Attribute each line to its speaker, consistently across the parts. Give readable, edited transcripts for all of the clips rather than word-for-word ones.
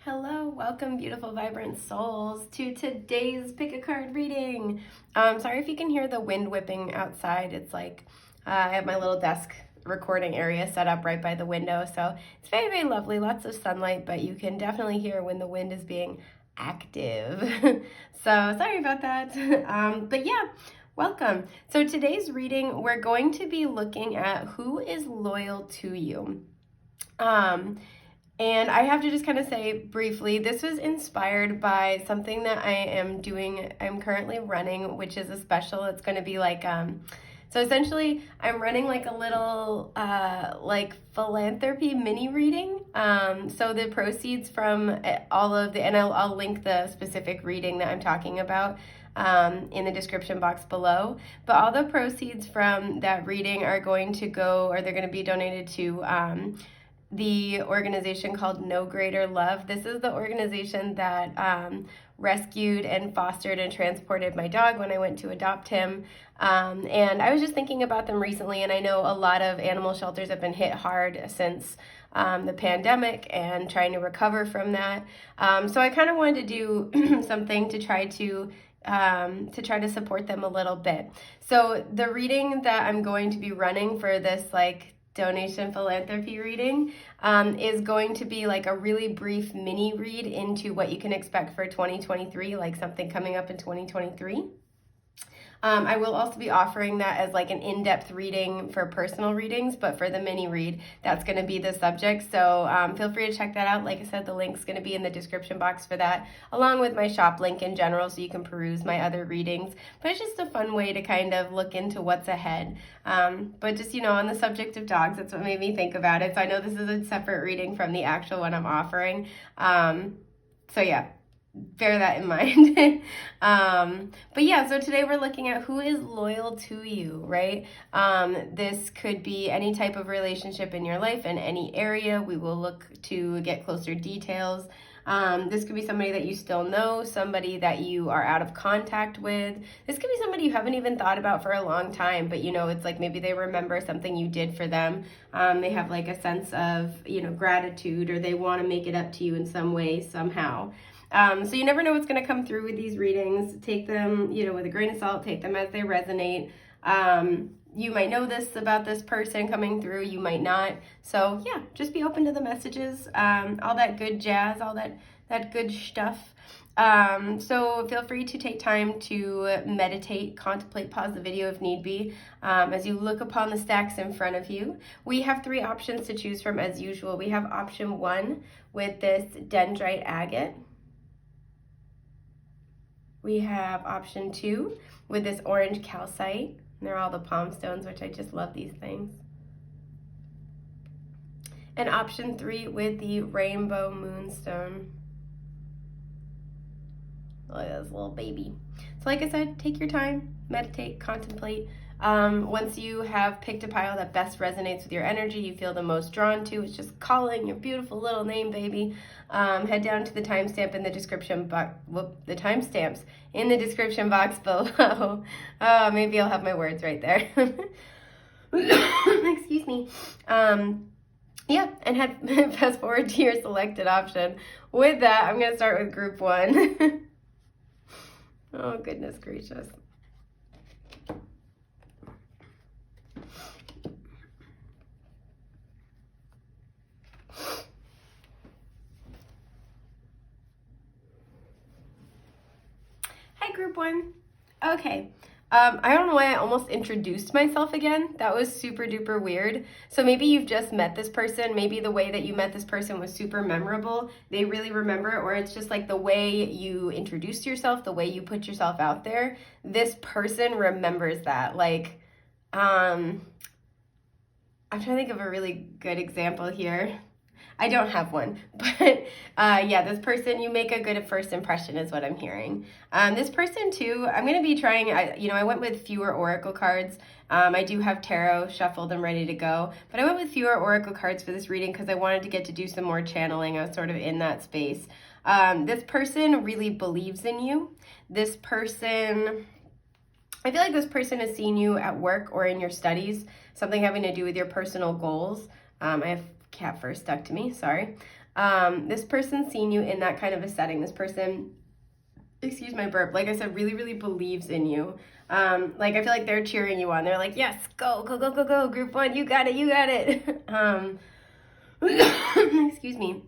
Speaker 1: Hello, welcome beautiful vibrant souls to today's pick a card reading. Sorry if you can hear the wind whipping outside. It's like I have my little desk recording area set up right by the window, so it's very, very lovely, lots of sunlight, but you can definitely hear when the wind is being active. So sorry about that. But yeah, welcome. So today's reading, we're going to be looking at who is loyal to you. And I have to just kind of say briefly, this was inspired by something that I am doing. I'm currently running, which is a special. It's going to be like, so essentially I'm running like a little like philanthropy mini reading. So the proceeds from all of the, and I'll link the specific reading that I'm talking about in the description box below. But all the proceeds from that reading are going to go, or they're going to be donated to the organization called No Greater Love. This is the organization that rescued and fostered and transported my dog when I went to adopt him. And I was just thinking about them recently, and I know a lot of animal shelters have been hit hard since the pandemic and trying to recover from that. So I kind of wanted to do something to try to support them a little bit. So the reading that I'm going to be running for this donation philanthropy reading is going to be like a really brief mini read into what you can expect for 2023, like something coming up in 2023. I will also be offering that as like an in-depth reading for personal readings, but for the mini read, that's going to be the subject. So feel free to check that out. Like I said, the link's going to be in the description box for that, along with my shop link in general, so you can peruse my other readings. But it's just a fun way to kind of look into what's ahead. But just, on the subject of dogs, that's what made me think about it. So I know this is a separate reading from the actual one I'm offering. So yeah. Bear that in mind. But yeah, so today we're looking at who is loyal to you, right? This could be any type of relationship in your life in any area. We will look to get closer details. This could be somebody that you still know, somebody that you are out of contact with. This could be somebody you haven't even thought about for a long time, but it's like maybe they remember something you did for them. They have like a sense of, gratitude, or they want to make it up to you in some way, somehow. So you never know what's going to come through with these readings. Take them, with a grain of salt, take them as they resonate. You might know this about this person coming through, you might not. So yeah, just be open to the messages, all that good jazz, all that good stuff. So feel free to take time to meditate, contemplate, pause the video if need be. As you look upon the stacks in front of you, we have 3 options to choose from as usual. We have option 1 with this dendrite agate. We have option 2 with this orange calcite. And they're all the palm stones, which I just love these things. And option 3 with the rainbow moonstone. Look at this little baby. So like I said, take your time, meditate, contemplate. Once you have picked a pile that best resonates with your energy, you feel the most drawn to, it's just calling your beautiful little name, baby. Head down to the timestamp in the description box. The timestamps in the description box below. Maybe I'll have my words right there. Excuse me. Yeah, and fast forward to your selected option. With that, I'm going to start with group 1. Oh, goodness gracious. Hi, group 1. Okay. I don't know why I almost introduced myself again. That was super duper weird. So maybe you've just met this person. Maybe the way that you met this person was super memorable. They really remember it, or it's just like the way you introduced yourself, the way you put yourself out there. This person remembers that. Like, I'm trying to think of a really good example here. I don't have one, but yeah, this person, you make a good first impression is what I'm hearing. This person too, I'm going to be trying, I went with fewer oracle cards. I do have tarot shuffled and ready to go, but I went with fewer oracle cards for this reading because I wanted to get to do some more channeling. I was sort of in that space. This person really believes in you. This person, I feel like this person has seen you at work or in your studies, something having to do with your personal goals. I have cat fur stuck to me, sorry. This person's seen you in that kind of a setting. This person, excuse my burp, like I said, really, really believes in you. Like I feel like they're cheering you on. They're like, yes, go, go, go, go, go, group one, you got it, you got it. Excuse me.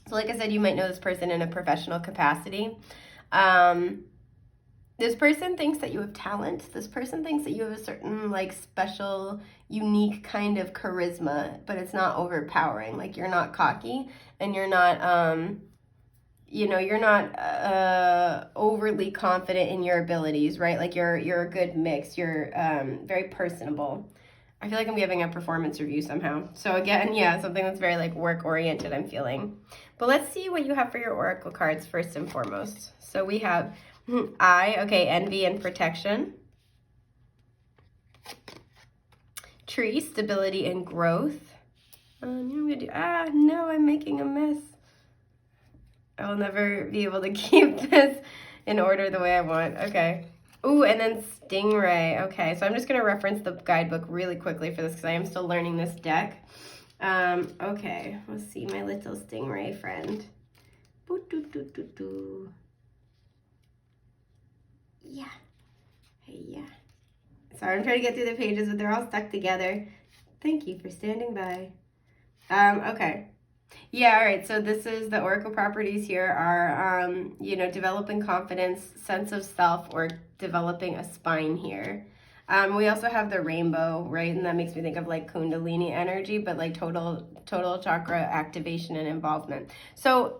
Speaker 1: So like I said, you might know this person in a professional capacity. This person thinks that you have talent. This person thinks that you have a certain like special, unique kind of charisma, but it's not overpowering. Like you're not cocky and you're not, you're not overly confident in your abilities, right? Like you're a good mix. You're very personable. I feel like I'm giving a performance review somehow. So again, yeah, something that's very like work oriented, I'm feeling. But let's see what you have for your oracle cards first and foremost. So we have envy and protection. Tree, stability and growth. I'm making a mess. I will never be able to keep this in order the way I want. Okay. Ooh, and then Stingray. Okay, so I'm just going to reference the guidebook really quickly for this because I am still learning this deck. Okay, let's see my little Stingray friend. Yeah. Hey, yeah. Sorry, I'm trying to get through the pages, but they're all stuck together. Thank you for standing by. Okay. Yeah, all right, so this is the oracle properties here are, developing confidence, sense of self, or developing a spine here. We also have the rainbow, right? And that makes me think of like Kundalini energy, but like total chakra activation and involvement. So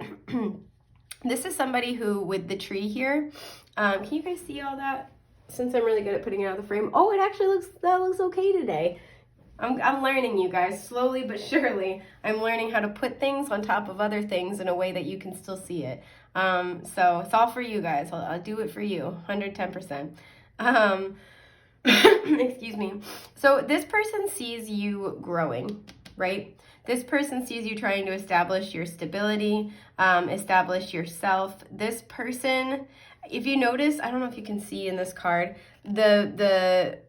Speaker 1: this is somebody who, with the tree here, can you guys see all that? Since I'm really good at putting it out of the frame. Oh, it actually looks okay today. I'm learning, you guys, slowly but surely. I'm learning how to put things on top of other things in a way that you can still see it. So it's all for you guys. I'll do it for you, 110%. Excuse me. So this person sees you growing, right? This person sees you trying to establish your stability, establish yourself. This person, if you notice, I don't know if you can see in this card, the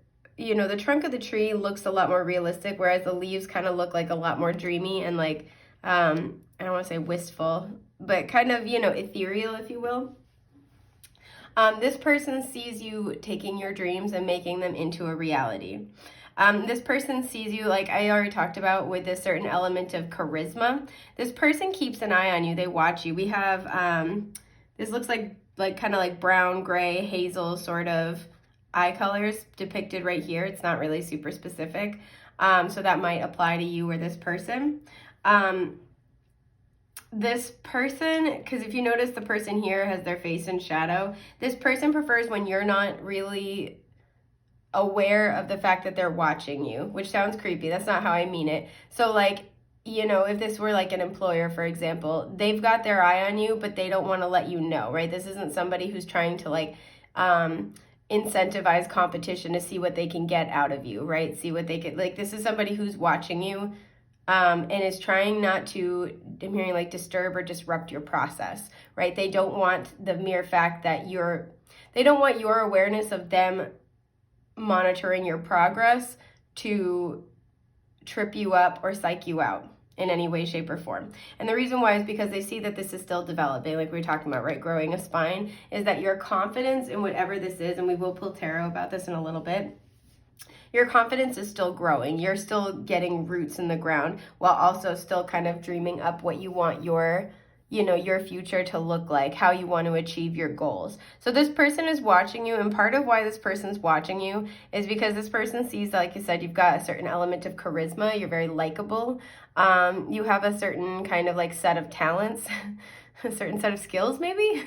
Speaker 1: trunk of the tree looks a lot more realistic, whereas the leaves kind of look like a lot more dreamy and like, I don't want to say wistful, but kind of, ethereal, if you will. This person sees you taking your dreams and making them into a reality. This person sees you, like I already talked about, with a certain element of charisma. This person keeps an eye on you. They watch you. We have, this looks like kind of like brown, gray, hazel sort of eye colors depicted right here. It's not really super specific. So that might apply to you or this person. This person, because if you notice the person here has their face in shadow, this person prefers when you're not really aware of the fact that they're watching you, which sounds creepy. That's not how I mean it. So like, if this were like an employer, for example, they've got their eye on you, but they don't want to let you know, right? This isn't somebody who's trying to like, incentivize competition to see what they can get out of you, right? See what they could, like, this is somebody who's watching you and is trying not to, I'm hearing like disturb or disrupt your process, right? They don't want the mere fact that they don't want your awareness of them monitoring your progress to trip you up or psych you out in any way, shape, or form. And the reason why is because they see that this is still developing, like we were talking about, right? Growing a spine, is that your confidence in whatever this is, and we will pull tarot about this in a little bit, your confidence is still growing. You're still getting roots in the ground while also still kind of dreaming up what you want your future to look like, how you want to achieve your goals. So this person is watching you, and part of why this person's watching you is because this person sees, like you said, you've got a certain element of charisma, you're very likable, you have a certain kind of like set of talents, a certain set of skills maybe,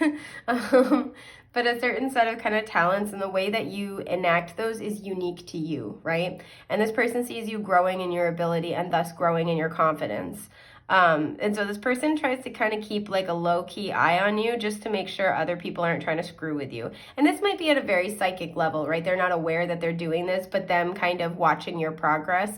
Speaker 1: but a certain set of kind of talents, and the way that you enact those is unique to you, right? And this person sees you growing in your ability and thus growing in your confidence. And so this person tries to kind of keep like a low-key eye on you just to make sure other people aren't trying to screw with you. And this might be at a very psychic level, right? They're not aware that they're doing this, but them kind of watching your progress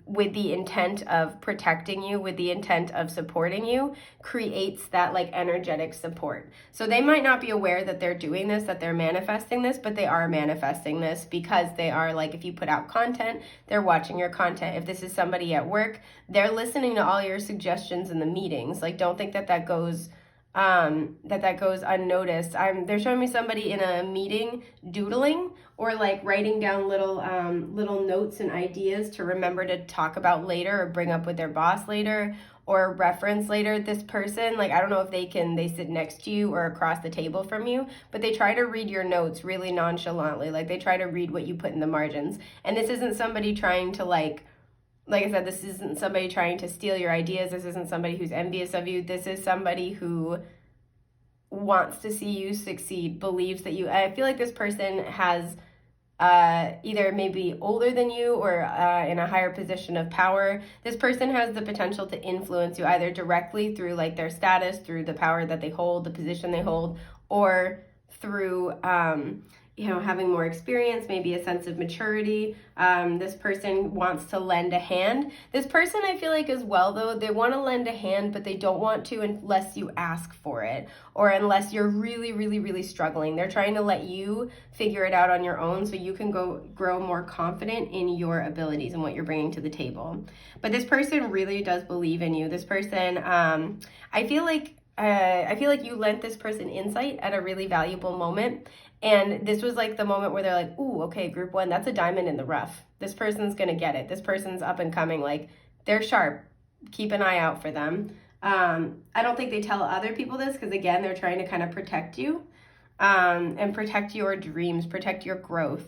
Speaker 1: with the intent of protecting you, with the intent of supporting you, creates that like energetic support. So they might not be aware that they're doing this, that they're manifesting this, but they are manifesting this because they are, like, if you put out content, they're watching your content. If this is somebody at work, they're listening to all all your suggestions in the meetings. Like, don't think that that goes that goes unnoticed. They're showing me somebody in a meeting doodling or like writing down little notes and ideas to remember to talk about later or bring up with their boss later or reference later. This person, like, I don't know if they sit next to you or across the table from you, but they try to read your notes really nonchalantly. Like, they try to read what you put in the margins. And this isn't somebody trying to like I said, this isn't somebody trying to steal your ideas. This isn't somebody who's envious of you. This is somebody who wants to see you succeed, believes that you, I feel like this person has either maybe older than you or in a higher position of power. This person has the potential to influence you either directly through like their status, through the power that they hold, the position they hold, or through having more experience, maybe a sense of maturity. This person wants to lend a hand. This person, I feel like as well, though, they want to lend a hand, but they don't want to unless you ask for it or unless you're really, really, really struggling. They're trying to let you figure it out on your own so you can grow more confident in your abilities and what you're bringing to the table. But this person really does believe in you. This person, I feel like you lent this person insight at a really valuable moment. And this was like the moment where they're like, ooh, okay, group one, that's a diamond in the rough. This person's going to get it. This person's up and coming. Like, they're sharp. Keep an eye out for them. I don't think they tell other people this because, again, they're trying to kind of protect you and protect your dreams, protect your growth.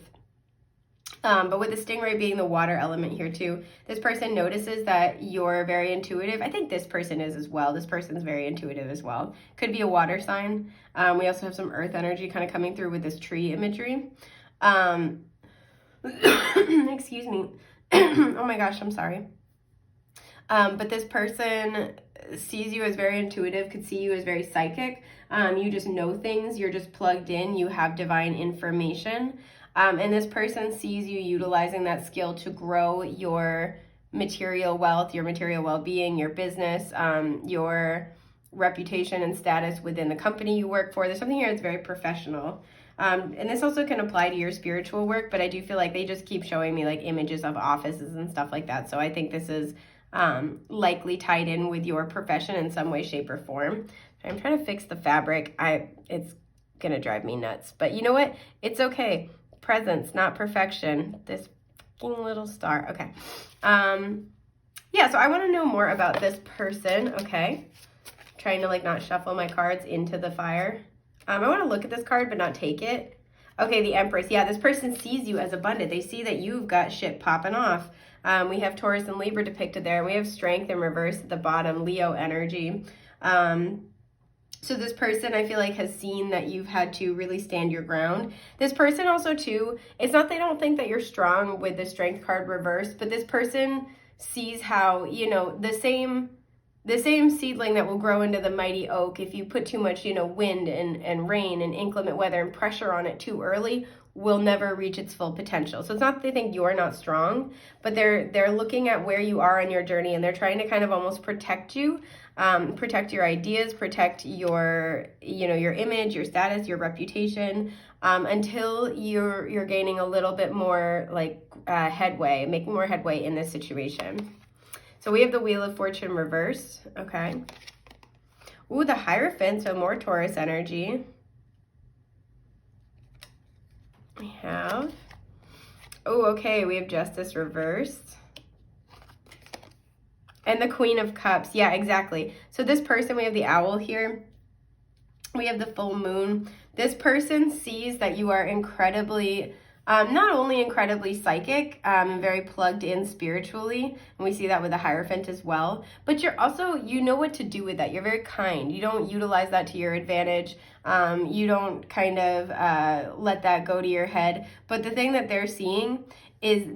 Speaker 1: But with the stingray being the water element here too, this person notices that you're very intuitive. I think this person is as well. This person's very intuitive as well. Could be a water sign. We also have some earth energy kind of coming through with this tree imagery. Excuse me. Oh my gosh, I'm sorry. But this person sees you as very intuitive, could see you as very psychic. You just know things. You're just plugged in. You have divine information. And this person sees you utilizing that skill to grow your material wealth, your material well-being, your business, your reputation and status within the company you work for. There's something here that's very professional. And this also can apply to your spiritual work, but I do feel like they just keep showing me like images of offices and stuff like that. So I think this is likely tied in with your profession in some way, shape, or form. I'm trying to fix the fabric. It's going to drive me nuts. But you know what? It's okay. Presence, not perfection. This fucking little star. Okay. Yeah, so I want to know more about this person. Okay. Trying to like not shuffle my cards into the fire. I want to look at this card but not take it. Okay, the Empress. Yeah, this person sees you as abundant. They see that you've got shit popping off. We have Taurus and Libra depicted there. We have Strength in reverse at the bottom, Leo energy. So this person, I feel like, has seen that you've had to really stand your ground. This person also, too, it's not they don't think that you're strong with the Strength card reversed, but this person sees how, the same seedling that will grow into the mighty oak, if you put too much, wind and rain and inclement weather and pressure on it too early, will never reach its full potential. So it's not that they think you're not strong, but they're looking at where you are on your journey and they're trying to kind of almost protect you, protect your ideas, protect your, your image, your status, your reputation, until you're gaining a little bit more like headway, making more headway in this situation. So we have the Wheel of Fortune reversed. Okay. Ooh, the Hierophant, so more Taurus energy. We have, okay, we have Justice reversed. And the Queen of Cups. Yeah, exactly. So this person, we have the Owl here. We have the Full Moon. This person sees that you are incredibly, not only incredibly psychic and very plugged in spiritually, and we see that with the Hierophant as well, but you're also, you know what to do with that. You're very kind. You don't utilize that to your advantage. You don't kind of let that go to your head. But the thing that they're seeing is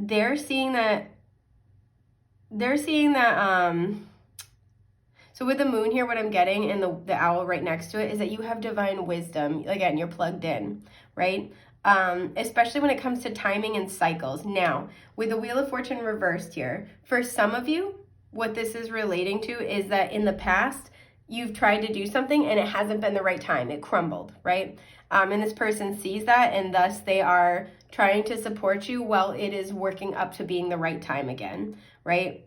Speaker 1: so with the Moon here, what I'm getting, and the Owl right next to it, is that you have divine wisdom. Again, you're plugged in, right? Especially when it comes to timing and cycles. Now, with the Wheel of Fortune reversed here, for some of you, what this is relating to is that in the past, you've tried to do something and it hasn't been the right time. It crumbled, right? And this person sees that, and thus they are trying to support you while it is working up to being the right time again, right?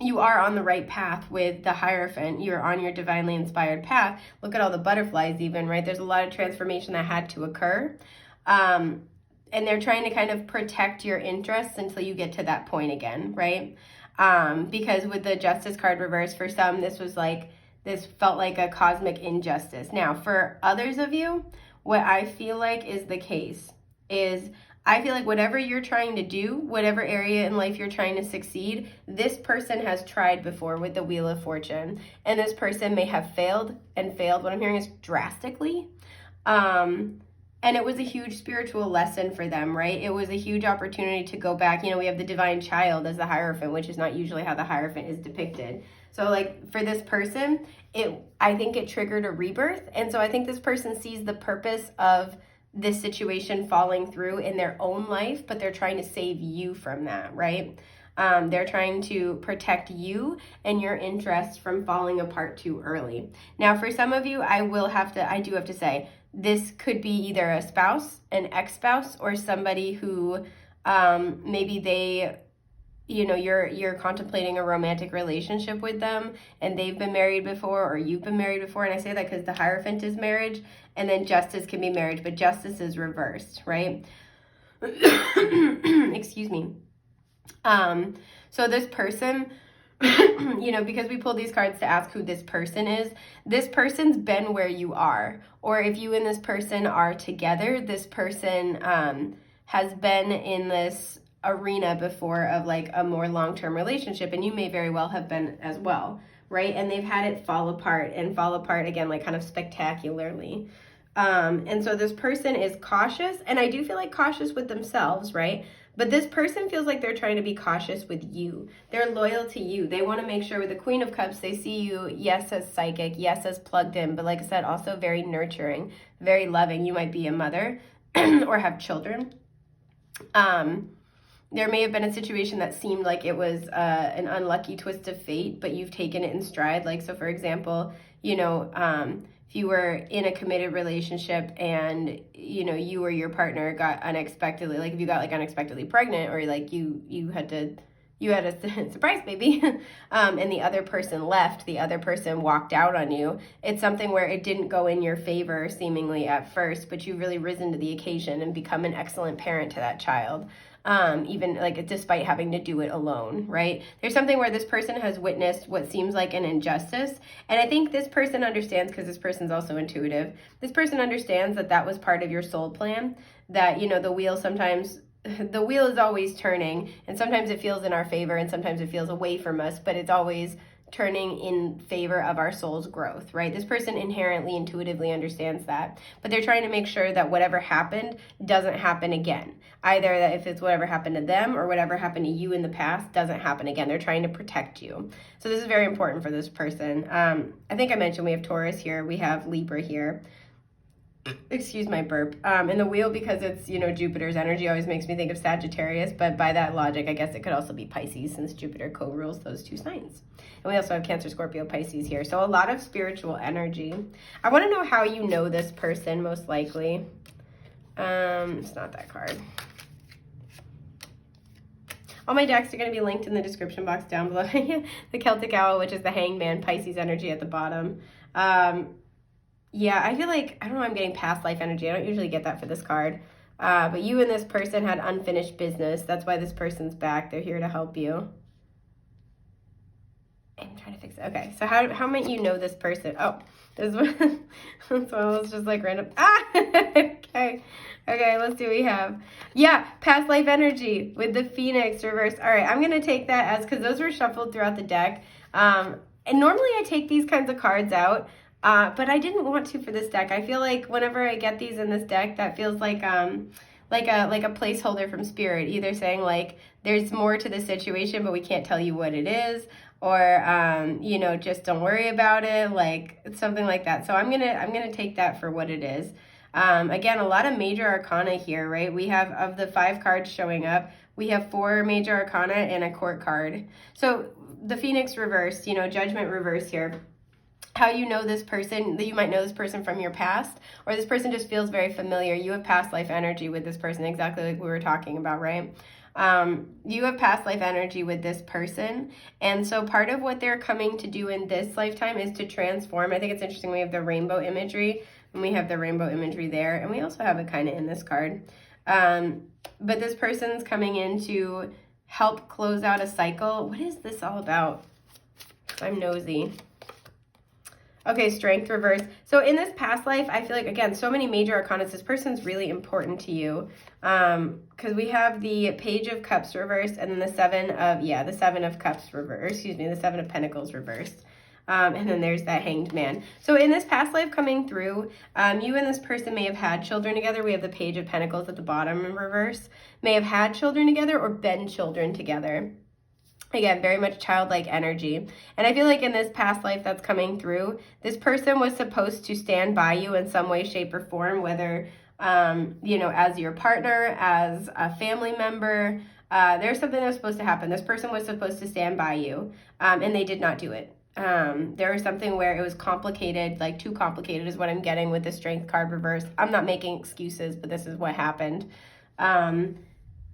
Speaker 1: you are on the right path with the Hierophant. You're on your divinely inspired path. Look at all the butterflies even, right? There's a lot of transformation that had to occur. And they're trying to kind of protect your interests until you get to that point again, right? Because with the Justice card reversed, for some, this felt like a cosmic injustice. Now, for others of you, what I feel like is the case is I feel like whatever you're trying to do, whatever area in life you're trying to succeed, this person has tried before with the Wheel of Fortune. And this person may have failed and failed. What I'm hearing is drastically. And it was a huge spiritual lesson for them, right? It was a huge opportunity to go back. You know, we have the divine child as the Hierophant, which is not usually how the Hierophant is depicted. So like for this person, I think it triggered a rebirth. And so I think this person sees the purpose of this situation falling through in their own life, but they're trying to save you from that, right? They're trying to protect you and your interests from falling apart too early. Now, for some of you, I do have to say, this could be either a spouse, an ex-spouse, or somebody who maybe they, you know, you're contemplating a romantic relationship with them and they've been married before or you've been married before. And I say that because the Hierophant is marriage and then Justice can be marriage, but Justice is reversed, right? Excuse me. So this person, you know, because we pulled these cards to ask who this person is, this person's been where you are. Or if you and this person are together, this person has been in this arena before of like a more long-term relationship, and you may very well have been as well, right? And they've had it fall apart again, like kind of spectacularly. And so this person is cautious, and I do feel like cautious with themselves, right? But this person feels like they're trying to be cautious with you. They're loyal to you. They want to make sure with the Queen of Cups, they see you, yes, as psychic, yes, as plugged in, but like I said, also very nurturing, very loving. You might be a mother or have children. There may have been a situation that seemed like it was an unlucky twist of fate, but you've taken it in stride. Like, so for example, you know, if you were in a committed relationship and, you know, you or your partner got unexpectedly, like if you got like unexpectedly pregnant or like you had a surprise baby and the other person left, the other person walked out on you. It's something where it didn't go in your favor seemingly at first, but you've really risen to the occasion and become an excellent parent to that child. Even like despite having to do it alone, right? There's something where this person has witnessed what seems like an injustice. And I think this person understands, because this person's also intuitive, this person understands that that was part of your soul plan, that, you know, the wheel is always turning, and sometimes it feels in our favor and sometimes it feels away from us, but it's always turning in favor of our soul's growth, right? This person inherently, intuitively understands that, but they're trying to make sure that whatever happened doesn't happen again. Either that if it's whatever happened to them or whatever happened to you in the past doesn't happen again. They're trying to protect you. So this is very important for this person. I think I mentioned we have Taurus here. We have Libra here. Excuse my burp. And the wheel, because it's, you know, Jupiter's energy, always makes me think of Sagittarius, but by that logic, I guess it could also be Pisces, since Jupiter co-rules those two signs. And we also have Cancer, Scorpio, Pisces here. So a lot of spiritual energy. I want to know how you know this person, most likely. It's not that card. All my decks are going to be linked in the description box down below. The Celtic Owl, which is the Hangman, Pisces energy at the bottom. Yeah, I feel like, I don't know, I'm getting past life energy. I don't usually get that for this card. But you and this person had unfinished business. That's why this person's back. They're here to help you. I'm trying to fix it. Okay, so how might you know this person? Oh, this one. This one was just like random. Okay. Okay, let's see what we have. Yeah, past life energy with the Phoenix reverse. All right, I'm going to take that as, because those were shuffled throughout the deck. And normally I take these kinds of cards out. But I didn't want to for this deck. I feel like whenever I get these in this deck, that feels like a placeholder from Spirit, either saying like there's more to the situation, but we can't tell you what it is, or you know, just don't worry about it, like something like that. So I'm gonna take that for what it is. Again, a lot of major arcana here, right? We have, of the 5 cards showing up, we have 4 major arcana and a court card. So the Phoenix reversed, you know, Judgment reverse here. How you know this person, that you might know this person from your past, or this person just feels very familiar. You have past life energy with this person, exactly like we were talking about, right? You have past life energy with this person. And so part of what they're coming to do in this lifetime is to transform. I think it's interesting. We have the rainbow imagery, and we have the rainbow imagery there. And we also have it kind of in this card. But this person's coming in to help close out a cycle. What is this all about? I'm nosy. Okay, strength reverse. So in this past life, I feel like, again, so many major arcana. This person's really important to you. Because we have the Page of Cups reversed and then the Seven of Cups reversed. Excuse me, the Seven of Pentacles reversed. And then there's that Hanged Man. So in this past life coming through, you and this person may have had children together. We have the Page of Pentacles at the bottom in reverse. May have had children together or been children together. Again, very much childlike energy. And I feel like in this past life that's coming through, this person was supposed to stand by you in some way, shape, or form, whether, as your partner, as a family member. There's something that was supposed to happen. This person was supposed to stand by you, and they did not do it. There was something where it was complicated, like too complicated is what I'm getting with the Strength card reversed. I'm not making excuses, but this is what happened.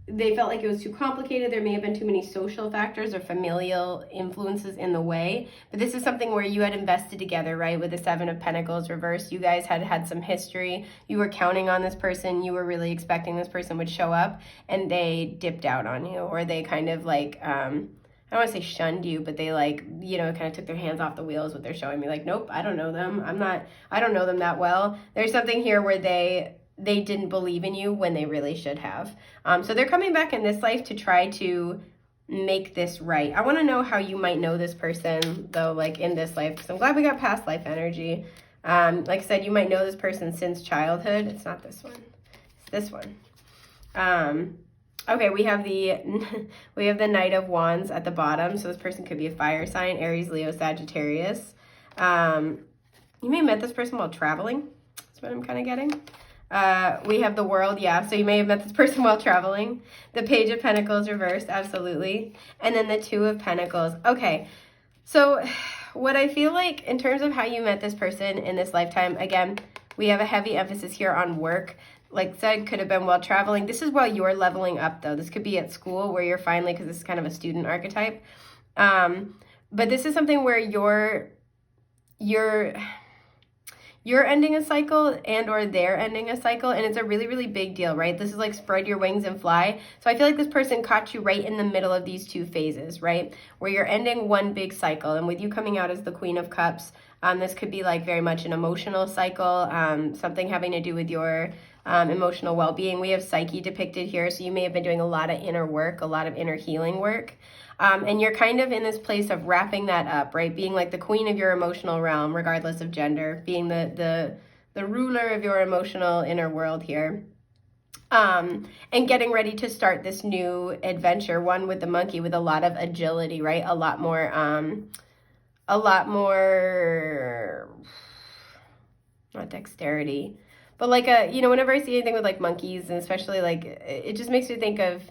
Speaker 1: They felt like it was too complicated. There may have been too many social factors or familial influences in the way. But this is something where you had invested together, right? With the Seven of Pentacles reversed. You guys had some history. You were counting on this person. You were really expecting this person would show up. And they dipped out on you. Or they kind of like, I don't want to say shunned you, but they kind of took their hands off the wheels. What they're showing me. Like, nope, I don't know them. I don't know them that well. There's something here where they didn't believe in you when they really should have. So they're coming back in this life to try to make this right. I want to know how you might know this person, though, like in this life, because I'm glad we got past life energy. Like I said, you might know this person since childhood. It's not this one. It's this one. Okay, we have the Knight of Wands at the bottom. So this person could be a fire sign, Aries, Leo, Sagittarius. You may have met this person while traveling. That's what I'm kind of getting. We have the World, so you may have met this person while traveling. The Page of Pentacles reversed, absolutely. And then the Two of Pentacles. Okay, so what I feel like in terms of how you met this person in this lifetime, again, we have a heavy emphasis here on work. Like I said, could have been while traveling. This is while you're leveling up, though. This could be at school where you're finally, because this is kind of a student archetype. But this is something where you're ending a cycle and or they're ending a cycle, and it's a really, really big deal, right? This is like spread your wings and fly. So I feel like this person caught you right in the middle of these two phases, right? Where you're ending one big cycle, and with you coming out as the Queen of Cups, this could be like very much an emotional cycle, something having to do with your emotional well-being. We have Psyche depicted here, so you may have been doing a lot of inner work, a lot of inner healing work. And you're kind of in this place of wrapping that up, right? Being like the queen of your emotional realm, regardless of gender, being the ruler of your emotional inner world here. And getting ready to start this new adventure, one with the monkey with a lot of agility, right? A lot more, not dexterity, but like whenever I see anything with like monkeys, and especially like, it just makes me think of,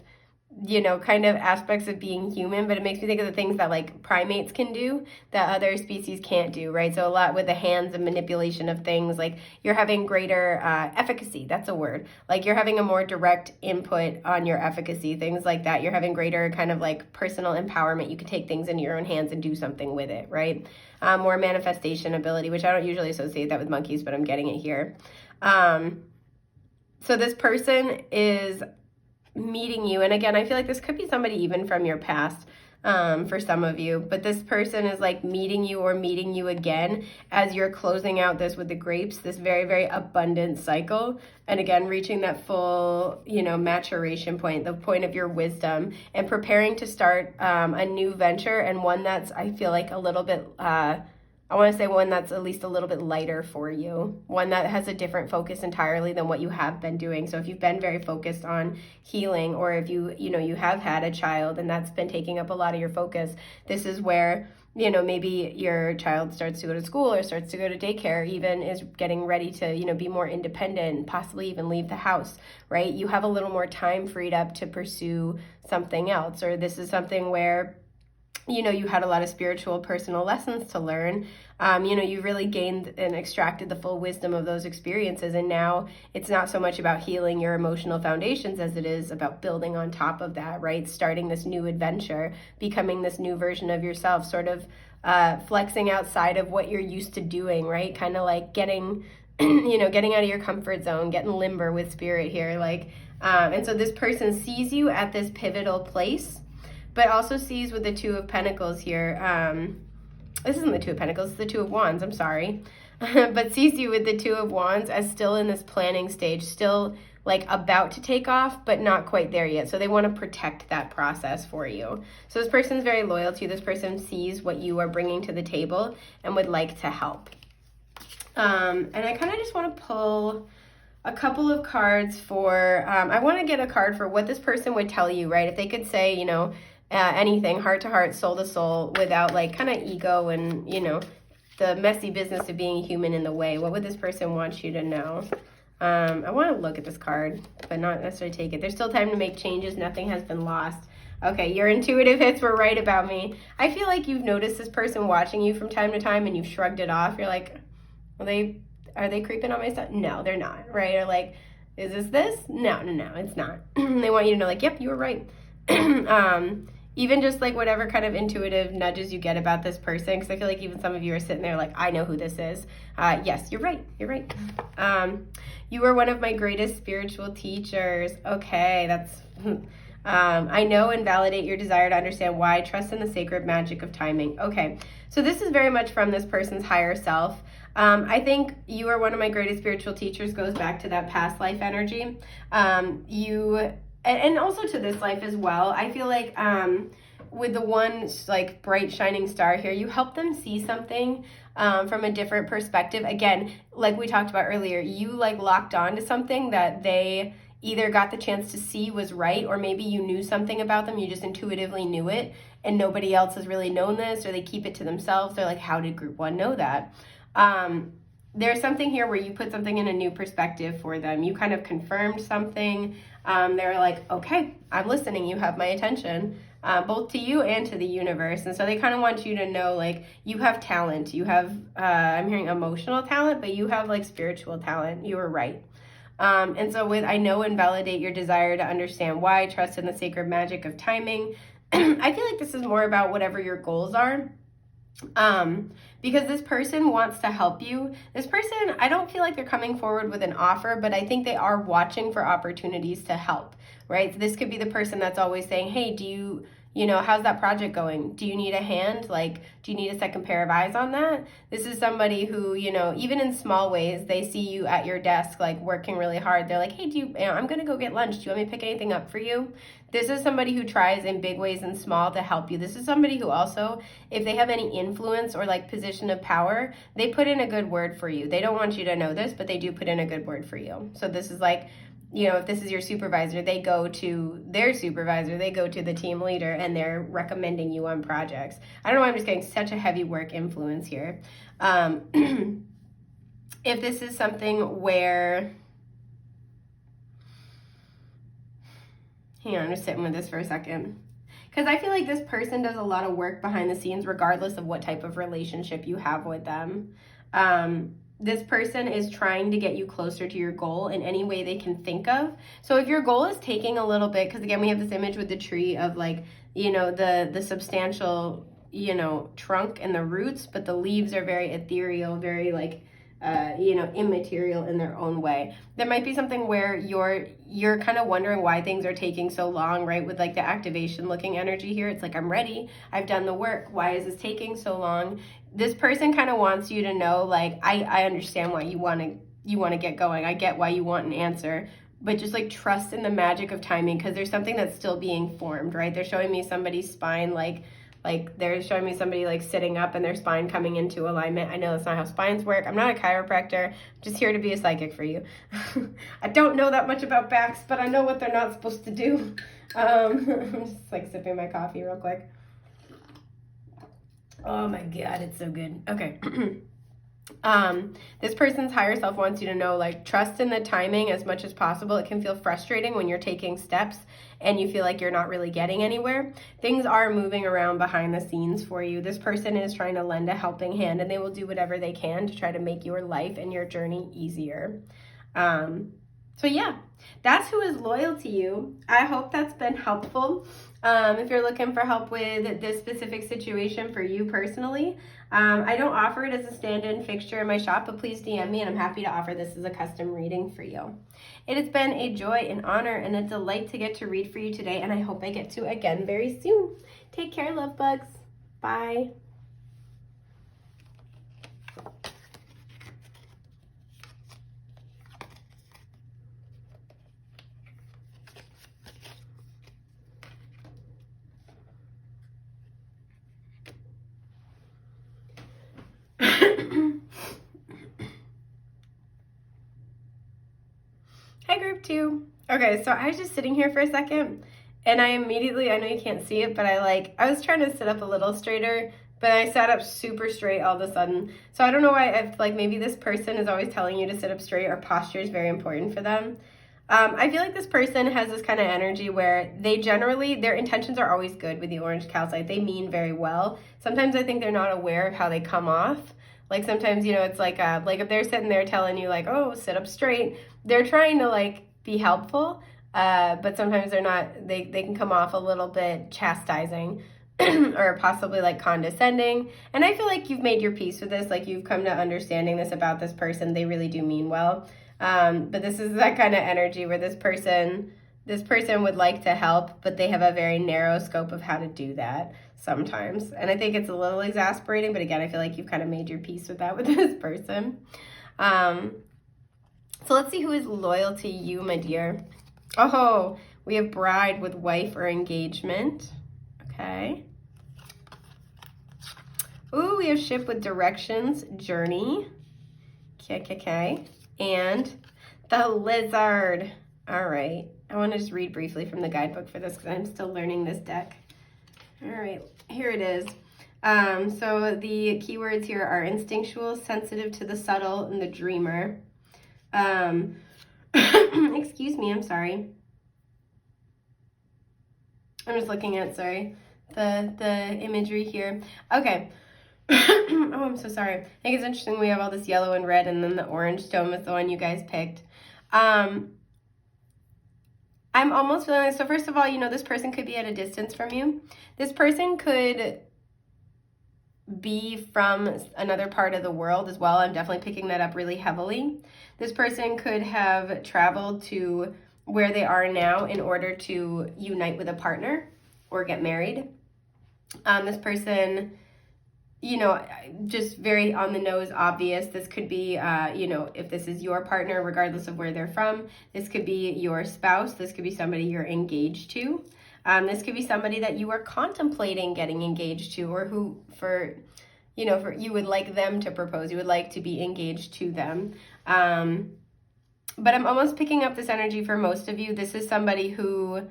Speaker 1: kind of aspects of being human, but it makes me think of the things that like primates can do that other species can't do, right? So a lot with the hands and manipulation of things, like you're having greater efficacy, that's a word. Like you're having a more direct input on your efficacy, things like that. You're having greater kind of like personal empowerment. You can take things into your own hands and do something with it, right? More manifestation ability, which I don't usually associate that with monkeys, but I'm getting it here. So this person is meeting you, and again, I feel like this could be somebody even from your past for some of you, but this person is like meeting you again as you're closing out this with the grapes, this very, very abundant cycle, and again reaching that full maturation point, the point of your wisdom, and preparing to start a new venture, and one that's, I feel like, a little bit I want to say one that's at least a little bit lighter for you, one that has a different focus entirely than what you have been doing. So if you've been very focused on healing, or if you have had a child and that's been taking up a lot of your focus, this is where, maybe your child starts to go to school or starts to go to daycare, even is getting ready to, be more independent, possibly even leave the house, right? You have a little more time freed up to pursue something else, or this is something where you know, you had a lot of spiritual personal lessons to learn. You know, you really gained and extracted the full wisdom of those experiences. And now it's not so much about healing your emotional foundations as it is about building on top of that, right? Starting this new adventure, becoming this new version of yourself, sort of flexing outside of what you're used to doing, right? Kind of like getting, you know, getting out of your comfort zone, getting limber with spirit here. Like, and so this person sees you at this pivotal place, but also sees with the Two of Pentacles here. This isn't the Two of Pentacles, it's the Two of Wands, I'm sorry. But sees you with the Two of Wands as still in this planning stage, still like about to take off, but not quite there yet. So they want to protect that process for you. So this person's very loyal to you. This person sees what you are bringing to the table and would like to help. And I kind of just want to pull a couple of cards for, I want to get a card for what this person would tell you, right? If they could say, you know, anything, heart to heart, soul to soul, without like kind of ego and, you know, the messy business of being human in the way, what would this person want you to know? I want to look at this card, but not necessarily take it. There's still time to make changes. Nothing has been lost. Okay, your intuitive hits were right about me. I feel like you've noticed this person watching you from time to time and you've shrugged it off. You're like, are they creeping on my stuff? No, they're not, right? Or like, is this? No, it's not. They want you to know, like, yep, you were right. Even just like whatever kind of intuitive nudges you get about this person, because I feel like even some of you are sitting there like, I know who this is. Yes, you're right. You are one of my greatest spiritual teachers. Okay, that's... I know and validate your desire to understand why. Trust in the sacred magic of timing. Okay, so this is very much from this person's higher self. I think you are one of my greatest spiritual teachers goes back to that past life energy. And also to this life as well. I feel like with the one like bright shining star here, you help them see something from a different perspective. Again, like we talked about earlier, you like locked on to something that they either got the chance to see was right, or maybe you knew something about them, you just intuitively knew it, and nobody else has really known this, or they keep it to themselves. They're like, how did group one know that? There's something here where you put something in a new perspective for them. You kind of confirmed something. They're like, okay, I'm listening. You have my attention, both to you and to the universe. And so they kind of want you to know, like, you have talent. You have, I'm hearing emotional talent, but you have like spiritual talent. You were right. And so with, I know and validate your desire to understand why, trust in the sacred magic of timing. I feel like this is more about whatever your goals are. Because this person wants to help you. This person, I don't feel like they're coming forward with an offer, but I think they are watching for opportunities to help, right? So this could be the person that's always saying, hey, you know, how's that project going? Do you need a hand? Like, do you need a second pair of eyes on that? This is somebody who, you know, even in small ways, they see you at your desk, like working really hard. They're like, hey, I'm going to go get lunch. Do you want me to pick anything up for you? This is somebody who tries in big ways and small to help you. This is somebody who also, if they have any influence or like position of power, they put in a good word for you. They don't want you to know this, but they do put in a good word for you. So this is like, you know, if this is your supervisor, they go to their supervisor, they go to the team leader, and they're recommending you on projects. I don't know why I'm just getting such a heavy work influence here. If this is something where, hang on, I'm just sitting with this for a second. Because I feel like this person does a lot of work behind the scenes, regardless of what type of relationship you have with them. This person is trying to get you closer to your goal in any way they can think of. So if your goal is taking a little bit, because again, we have this image with the tree of like, you know, the substantial, you know, trunk and the roots, but the leaves are very ethereal, very like, you know, immaterial in their own way. There might be something where you're kind of wondering why things are taking so long, right? With like the activation looking energy here, it's like, I'm ready, I've done the work, why is this taking so long? This person kind of wants you to know, like, I understand why you want to get going. I get why you want an answer, but just like trust in the magic of timing, because there's something that's still being formed, right? They're showing me somebody's spine, like they're showing me somebody like sitting up and their spine coming into alignment. I know that's not how spines work. I'm not a chiropractor. I'm just here to be a psychic for you. I don't know that much about backs, but I know what they're not supposed to do. I'm just like sipping my coffee real quick. Oh my God, it's so good. Okay. This person's higher self wants you to know, like, trust in the timing as much as possible. It can feel frustrating when you're taking steps and you feel like you're not really getting anywhere. Things are moving around behind the scenes for you. This person is trying to lend a helping hand, and they will do whatever they can to try to make your life and your journey easier. So yeah, that's who is loyal to you. I hope that's been helpful. If you're looking for help with this specific situation for you personally, I don't offer it as a stand-in fixture in my shop, but please DM me and I'm happy to offer this as a custom reading for you. It has been a joy, an honor, and a delight to get to read for you today, and I hope I get to again very soon. Take care, love bugs. Bye. Hi, group 2. Okay, so I was just sitting here for a second, and I immediately, I know you can't see it, but I was trying to sit up a little straighter, but I sat up super straight all of a sudden. So I don't know why, if maybe this person is always telling you to sit up straight, or posture is very important for them. I feel like this person has this kind of energy where they generally, their intentions are always good with the orange calcite. They mean very well. Sometimes I think they're not aware of how they come off. Like sometimes, it's like if they're sitting there telling you like, oh, sit up straight, they're trying to like be helpful, but sometimes they're not, they can come off a little bit chastising or possibly like condescending. And I feel like you've made your peace with this, like you've come to understanding this about this person. They really do mean well. But this is that kind of energy where this person would like to help, but they have a very narrow scope of how to do that sometimes. And I think it's a little exasperating, but again, I feel like you've kind of made your peace with that with this person. So let's see who is loyal to you, my dear. Oh, we have bride with wife or engagement. Okay. Ooh, we have ship with directions, journey. Okay. And the lizard. All right. I want to just read briefly from the guidebook for this because I'm still learning this deck. All right, here it is. So the keywords here are instinctual, sensitive to the subtle, and the dreamer. Excuse me, I'm sorry. I'm just looking at, the imagery here. Okay. Oh, I'm so sorry. I think it's interesting we have all this yellow and red, and then the orange stone was the one you guys picked. I'm almost feeling like, so first of all, this person could be at a distance from you. This person could be from another part of the world as well. I'm definitely picking that up really heavily. This person could have traveled to where they are now in order to unite with a partner or get married. This person, just very on the nose obvious. This could be, if this is your partner, regardless of where they're from. This could be your spouse. This could be somebody you're engaged to. This could be somebody that you are contemplating getting engaged to, or who you would like them to propose. You would like to be engaged to them. But I'm almost picking up this energy for most of you. This is somebody who,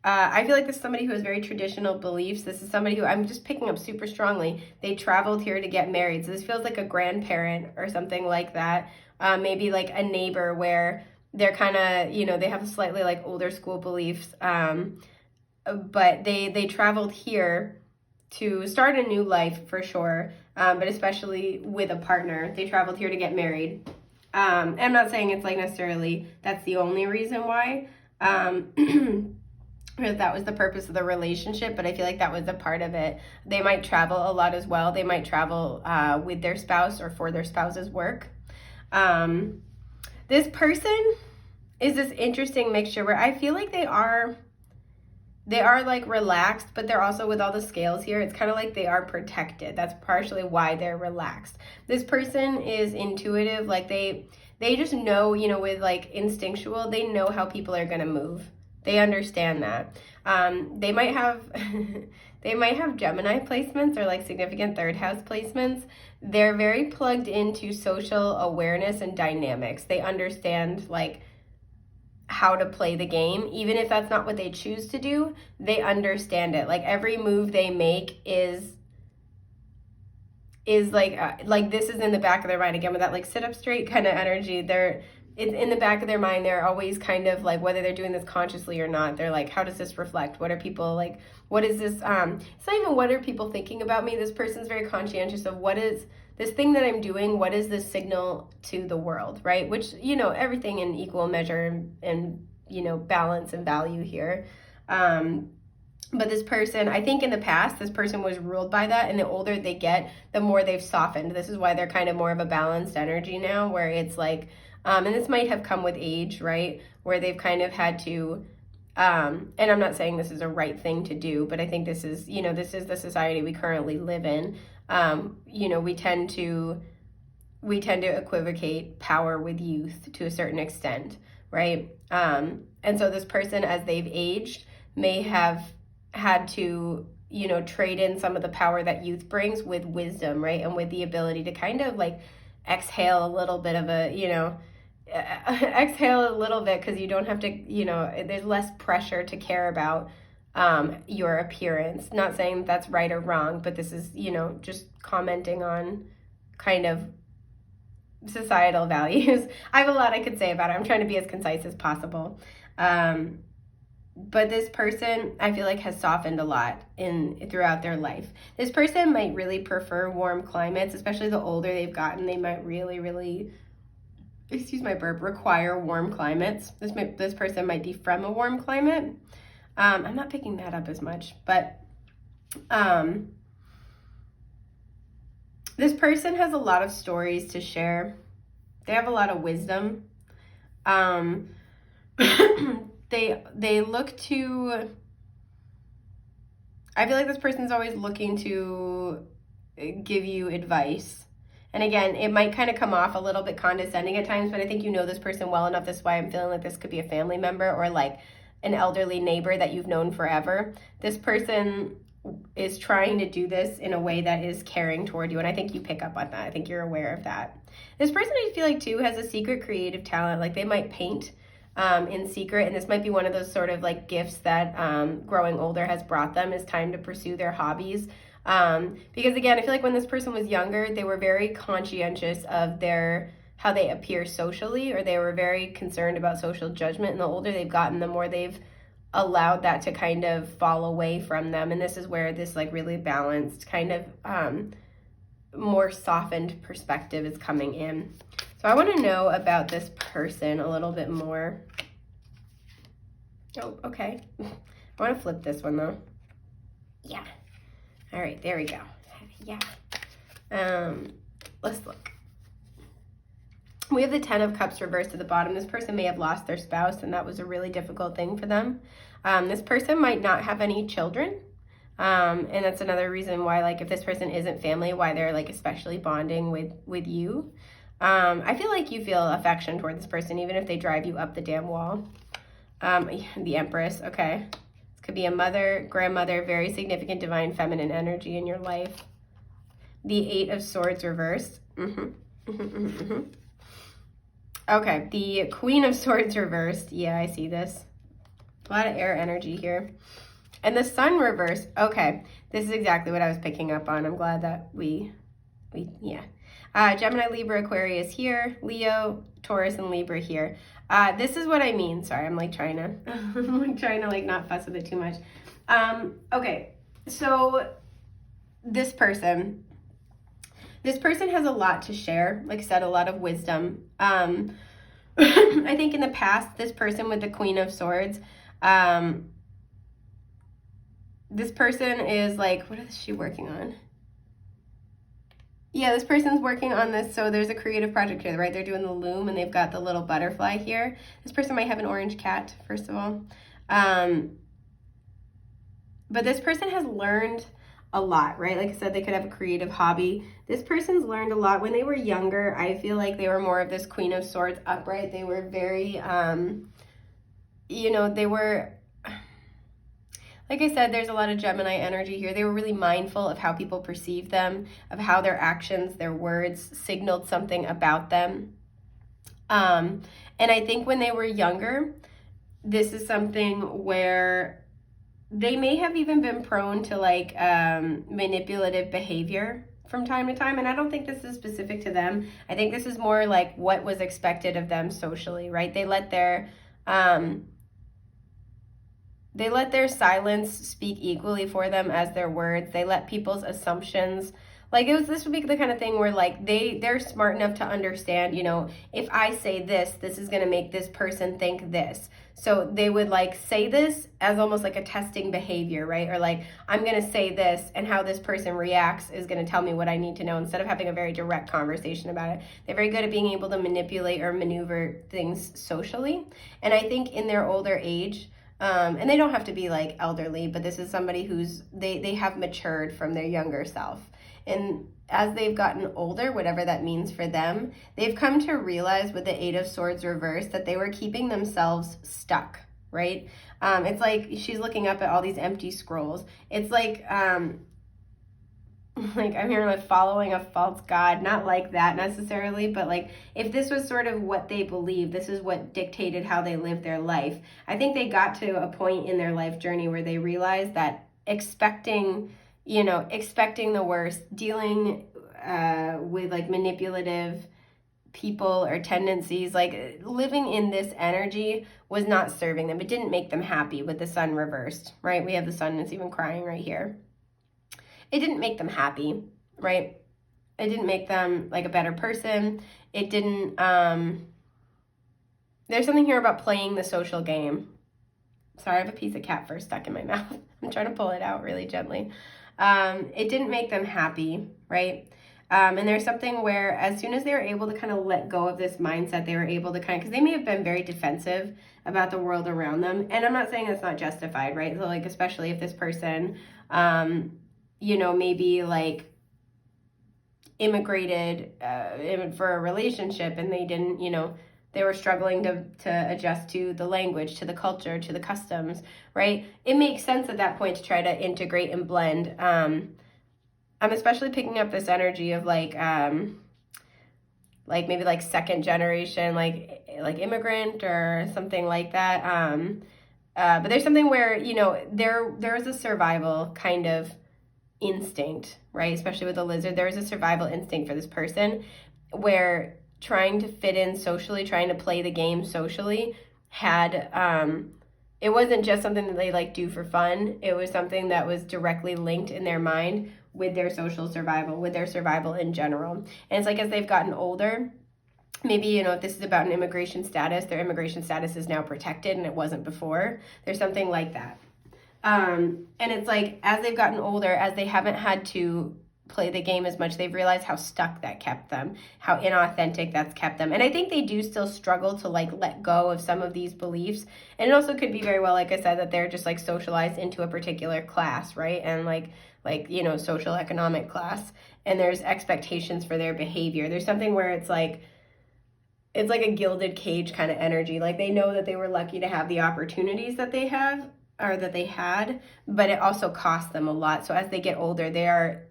Speaker 1: I feel like this is somebody who has very traditional beliefs. This is somebody who I'm just picking up super strongly. They traveled here to get married. So this feels like a grandparent or something like that. Maybe like a neighbor where they're kind of, they have slightly like older school beliefs. But they traveled here to start a new life for sure. But especially with a partner. They traveled here to get married. I'm not saying it's like necessarily that's the only reason why. That was the purpose of the relationship, but I feel like that was a part of it. They might travel a lot as well. They might travel with their spouse or for their spouse's work. This person is this interesting mixture where I feel like they are like relaxed, but they're also, with all the scales here, it's kind of like they are protected. That's partially why they're relaxed. This person is intuitive, like they just know, with like instinctual, they know how people are going to move. They understand that. They might have Gemini placements or like significant third house placements. They're very plugged into social awareness and dynamics. They understand like how to play the game. Even if that's not what they choose to do, they understand it. Like every move they make is is like this is in the back of their mind again with that like sit up straight kind of energy. It's in the back of their mind. They're always kind of like, whether they're doing this consciously or not, they're like, how does this reflect? What are people like, what is this? It's not even what are people thinking about me. This person's very conscientious of what is this thing that I'm doing. What is this signal to the world, right? Which, you know, everything in equal measure and you know, balance and value here. But this person, I think in the past, this person was ruled by that. And the older they get, the more they've softened. This is why they're kind of more of a balanced energy now, where it's like, and this might have come with age, right? Where they've kind of had to, and I'm not saying this is a right thing to do, but I think this is, you know, this is the society we currently live in. You know, we tend to equivocate power with youth to a certain extent, right? And so this person, as they've aged, may have had to, you know, trade in some of the power that youth brings with wisdom, right? And with the ability to kind of like exhale a little bit of a, you know, exhale a little bit, because you don't have to, you know, there's less pressure to care about your appearance. Not saying that's right or wrong, but this is, you know, just commenting on kind of societal values. I have a lot I could say about it. I'm trying to be as concise as possible. But this person, I feel like, has softened a lot throughout their life. This person might really prefer warm climates, especially the older they've gotten. They might really, excuse my burp, require warm climates. This person might be from a warm climate. I'm not picking that up as much, but this person has a lot of stories to share. They have a lot of wisdom. They look to, I feel like this person's always looking to give you advice. And again, it might kind of come off a little bit condescending at times, but I think you know this person well enough. That's why I'm feeling like this could be a family member or like an elderly neighbor that you've known forever. This person is trying to do this in a way that is caring toward you. And I think you pick up on that. I think you're aware of that. This person, I feel like too, has a secret creative talent. Like they might paint in secret, and this might be one of those sort of like gifts that growing older has brought them, is time to pursue their hobbies. Because again, I feel like when this person was younger, they were very conscientious of how they appear socially, or they were very concerned about social judgment. And the older they've gotten, the more they've allowed that to kind of fall away from them. And this is where this like really balanced kind of more softened perspective is coming in. So I want to know about this person a little bit more. Oh, okay. I want to flip this one though. Yeah. All right, there we go. Yeah. Let's look. We have the 10 of Cups reversed at the bottom. This person may have lost their spouse, and that was a really difficult thing for them. This person might not have any children. And that's another reason why, like, if this person isn't family, why they're like especially bonding with you. I feel like you feel affection toward this person, even if they drive you up the damn wall. The Empress, okay. This could be a mother, grandmother, very significant divine feminine energy in your life. The 8 of Swords reversed. Okay, the Queen of Swords reversed. Yeah, I see this. A lot of air energy here. And the Sun reversed. Okay, this is exactly what I was picking up on. I'm glad that yeah. Gemini, Libra, Aquarius here. Leo, Taurus, and Libra here. This is what I mean. Sorry, I'm like trying to like not fuss with it too much. Okay, so this person has a lot to share. Like I said, a lot of wisdom. I think in the past, this person with the Queen of Swords, this person is like, what is she working on? Yeah, this person's working on this. So there's a creative project here, right? They're doing the loom and they've got the little butterfly here. This person might have an orange cat, first of all. But this person has learned a lot, right? Like I said, they could have a creative hobby. This person's learned a lot. When they were younger, I feel like they were more of this Queen of Swords upright. They were very, they were, like I said, there's a lot of Gemini energy here. They were really mindful of how people perceived them, of how their actions, their words signaled something about them. And I think when they were younger, this is something where they may have even been prone to like manipulative behavior from time to time. And I don't think this is specific to them. I think this is more like what was expected of them socially, right? They let their silence speak equally for them as their words. They let people's assumptions, like this would be the kind of thing where like they're smart enough to understand, you know, if I say this is going to make this person think this. So they would like say this as almost like a testing behavior, right? Or like, I'm going to say this and how this person reacts is going to tell me what I need to know, instead of having a very direct conversation about it. They're very good at being able to manipulate or maneuver things socially. And I think in their older age, and they don't have to be like elderly, but this is somebody who's, they have matured from their younger self. And as they've gotten older, whatever that means for them, they've come to realize with the Eight of Swords reversed that they were keeping themselves stuck, right? It's like she's looking up at all these empty scrolls. It's like I'm hearing like following a false god, not like that necessarily, but like if this was sort of what they believe, this is what dictated how they live their life. I think they got to a point in their life journey where they realized that expecting the worst, dealing with like manipulative people or tendencies, like living in this energy was not serving them. It didn't make them happy with the sun reversed, right? We have the sun, it's even crying right here. It didn't make them happy, right? It didn't make them like a better person. It didn't, there's something here about playing the social game. Sorry, I have a piece of cat fur stuck in my mouth. I'm trying to pull it out really gently. It didn't make them happy, right? And there's something where as soon as they were able to kind of let go of this mindset, they were able to kind of, because they may have been very defensive about the world around them. And I'm not saying it's not justified, right? So like, especially if this person, maybe like immigrated for a relationship and they didn't, they were struggling to adjust to the language, to the culture, to the customs, right? It makes sense at that point to try to integrate and blend. I'm especially picking up this energy of like maybe like second generation, like immigrant or something like that. But there's something where, there is a survival kind of instinct, right? Especially with the lizard, there is a survival instinct for this person where trying to fit in socially, trying to play the game socially had, it wasn't just something that they like do for fun. It was something that was directly linked in their mind with their social survival, with their survival in general. And it's like as they've gotten older, maybe, if this is about an immigration status, their immigration status is now protected and it wasn't before. There's something like that. And it's like as they've gotten older, as they haven't had to play the game as much, they've realized how stuck that kept them, how inauthentic that's kept them. And I think they do still struggle to like let go of some of these beliefs. And it also could be very well, like I said, that they're just like socialized into a particular class, right? And like social economic class, and there's expectations for their behavior. There's something where it's like a gilded cage kind of energy. Like they know that they were lucky to have the opportunities that they have, or that they had, but it also cost them a lot. So as they get older,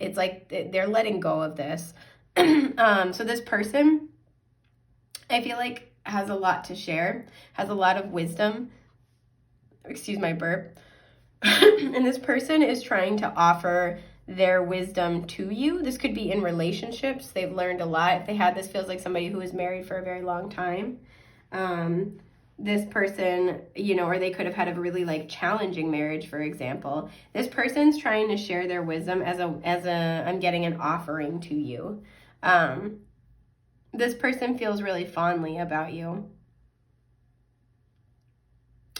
Speaker 1: it's like they're letting go of this. So this person, I feel like has a lot to share, has a lot of wisdom. Excuse my burp. And this person is trying to offer their wisdom to you. This could be in relationships. They've learned a lot. If they had this, feels like somebody who was married for a very long time. This person, or they could have had a really like challenging marriage, for example. This person's trying to share their wisdom as I'm getting an offering to you. This person feels really fondly about you.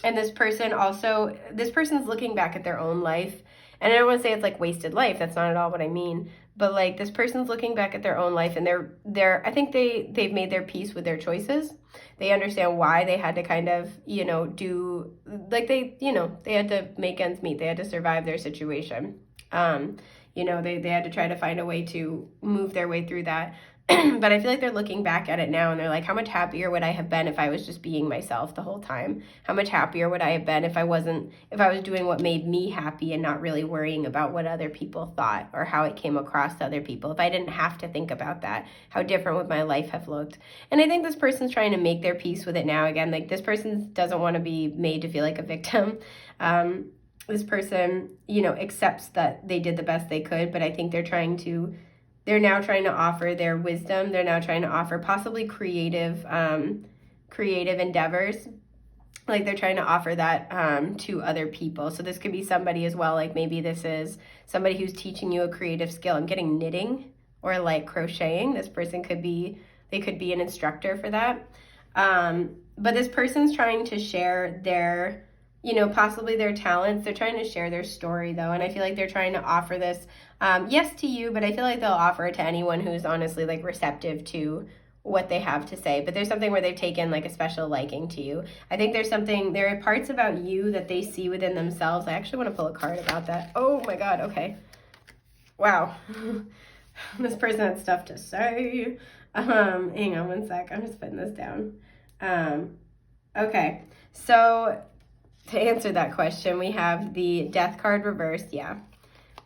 Speaker 1: And this person's looking back at their own life. And I don't want to say it's like wasted life. That's not at all what I mean. But like this person's looking back at their own life, and I think they've made their peace with their choices. They understand why they had to kind of, do like they had to make ends meet. They had to survive their situation. They had to try to find a way to move their way through that. But I feel like they're looking back at it now and they're like, how much happier would I have been if I was just being myself the whole time? How much happier would I have been if I was doing what made me happy and not really worrying about what other people thought or how it came across to other people? If I didn't have to think about that, how different would my life have looked? And I think this person's trying to make their peace with it now. Again, like this person doesn't want to be made to feel like a victim. This person, accepts that they did the best they could, but I think they're trying to they're now trying to offer their wisdom. They're now trying to offer possibly creative endeavors. Like they're trying to offer that to other people. So this could be somebody as well. Like maybe this is somebody who's teaching you a creative skill. I'm getting knitting or like crocheting. This person could be, they could be an instructor for that. But this person's trying to share their, you know, possibly their talents. They're trying to share their story though. And I feel like they're trying to offer this, yes, to you, but I feel like they'll offer it to anyone who's honestly like receptive to what they have to say. But there's something where they've taken like a special liking to you. I think there's something, there are parts about you that they see within themselves. I actually want to pull a card about that. Oh my God. Okay. Wow. This person had stuff to say. Hang on one sec. I'm just putting this down. Okay. So to answer that question, we have the Death card reversed. Yeah.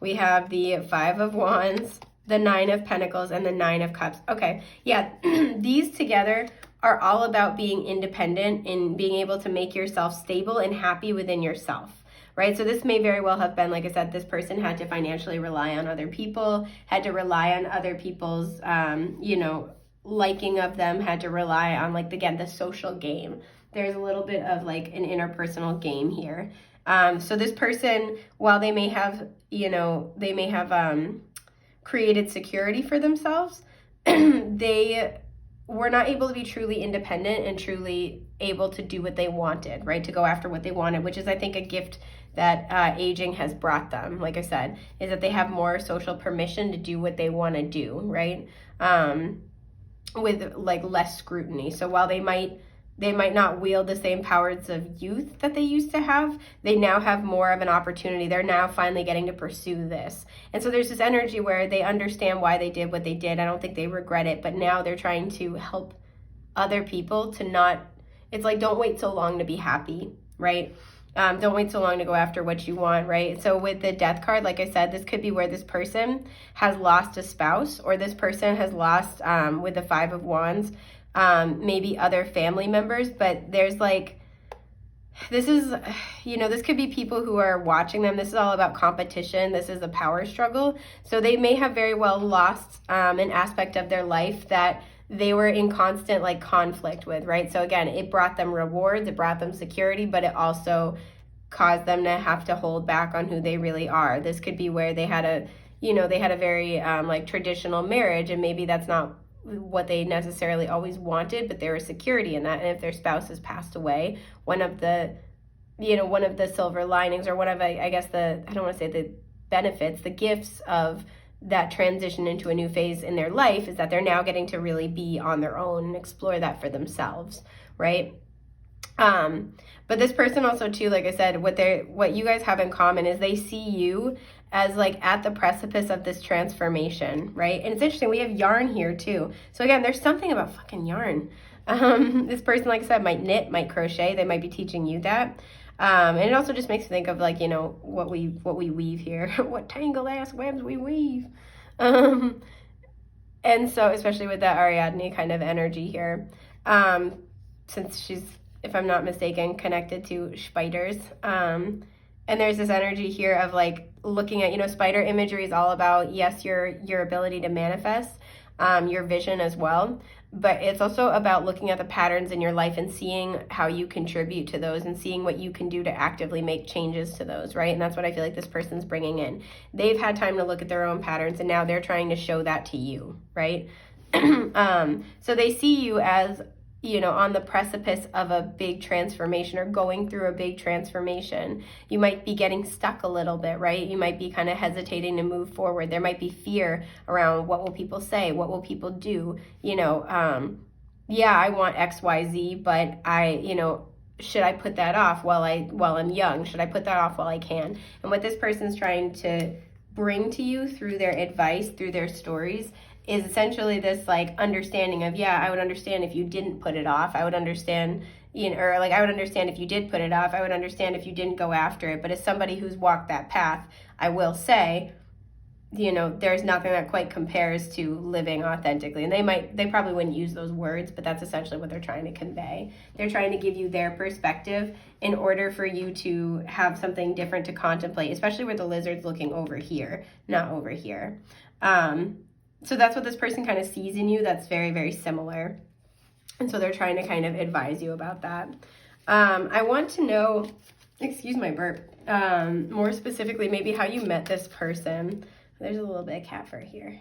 Speaker 1: We have the Five of Wands, the Nine of Pentacles, and the Nine of Cups. Okay, yeah, these together are all about being independent and being able to make yourself stable and happy within yourself, right? So this may very well have been, like I said, this person had to financially rely on other people, had to rely on other people's, you know, liking of them, had to rely on, like, again, the social game. There's a little bit of, like, an interpersonal game here. So this person, while they may have, you know, they may have created security for themselves, they were not able to be truly independent and truly able to do what they wanted, right? To go after what they wanted, which is, I think, a gift that aging has brought them, like I said, is that they have more social permission to do what they want to do, right? With like less scrutiny. So while they might not wield the same powers of youth that they used to have, they now have more of an opportunity. They're now finally getting to pursue this. And so there's this energy where they understand why they did what they did. I don't think they regret it, but now they're trying to help other people to not, it's like, don't wait so long to be happy, right? Don't wait so long to go after what you want, right? So with the Death card, like I said, this could be where this person has lost a spouse, or this person has lost, with the Five of Wands, maybe other family members, but there's like, this is, you know, this could be people who are watching them. This is all about competition. This is a power struggle. So they may have very well lost an aspect of their life that they were in constant like conflict with, right? So again, it brought them rewards, it brought them security, but it also caused them to have to hold back on who they really are. This could be where they had a, you know, they had a very like traditional marriage, and maybe that's not what they necessarily always wanted, but there was security in that. And if their spouse has passed away, one of the, you know, one of the silver linings, or one of, I guess the, I don't want to say the benefits, the gifts of that transition into a new phase in their life is that they're now getting to really be on their own and explore that for themselves, right? But this person also too, like I said, what you guys have in common is they see you as like at the precipice of this transformation, right? And it's interesting, we have yarn here too. So again, there's something about fucking yarn. This person, like I said, might knit, might crochet. They might be teaching you that. And it also just makes me think of like, you know, what we weave here, what tangled ass webs we weave. And so, especially with that Ariadne kind of energy here, since she's, if I'm not mistaken, connected to spiders. And there's this energy here of like looking at, you know, spider imagery is all about, yes, your ability to manifest, your vision as well. But it's also about looking at the patterns in your life and seeing how you contribute to those and seeing what you can do to actively make changes to those, right? And that's what I feel like this person's bringing in. They've had time to look at their own patterns, and now they're trying to show that to you, right? So they see you as, you know, on the precipice of a big transformation or going through a big transformation. You might be getting stuck a little bit, right? You might be kind of hesitating to move forward. There might be fear around what will people say? What will people do? You know, yeah, I want X, Y, Z, but you know, should I put that off while I'm young? Should I put that off while I can? And what this person's trying to bring to you through their advice, through their stories, is essentially this like understanding of, yeah, I would understand if you didn't put it off. I would understand, you know, or like I would understand if you did put it off. I would understand if you didn't go after it. But as somebody who's walked that path, I will say, you know, there's nothing that quite compares to living authentically. And they probably wouldn't use those words, but that's essentially what they're trying to convey. They're trying to give you their perspective in order for you to have something different to contemplate, especially where the lizard's looking over here, not over here. So that's what this person kind of sees in you that's very, very similar. And so they're trying to kind of advise you about that. I want to know, excuse my burp, more specifically, maybe how you met this person. There's a little bit of cat fur here.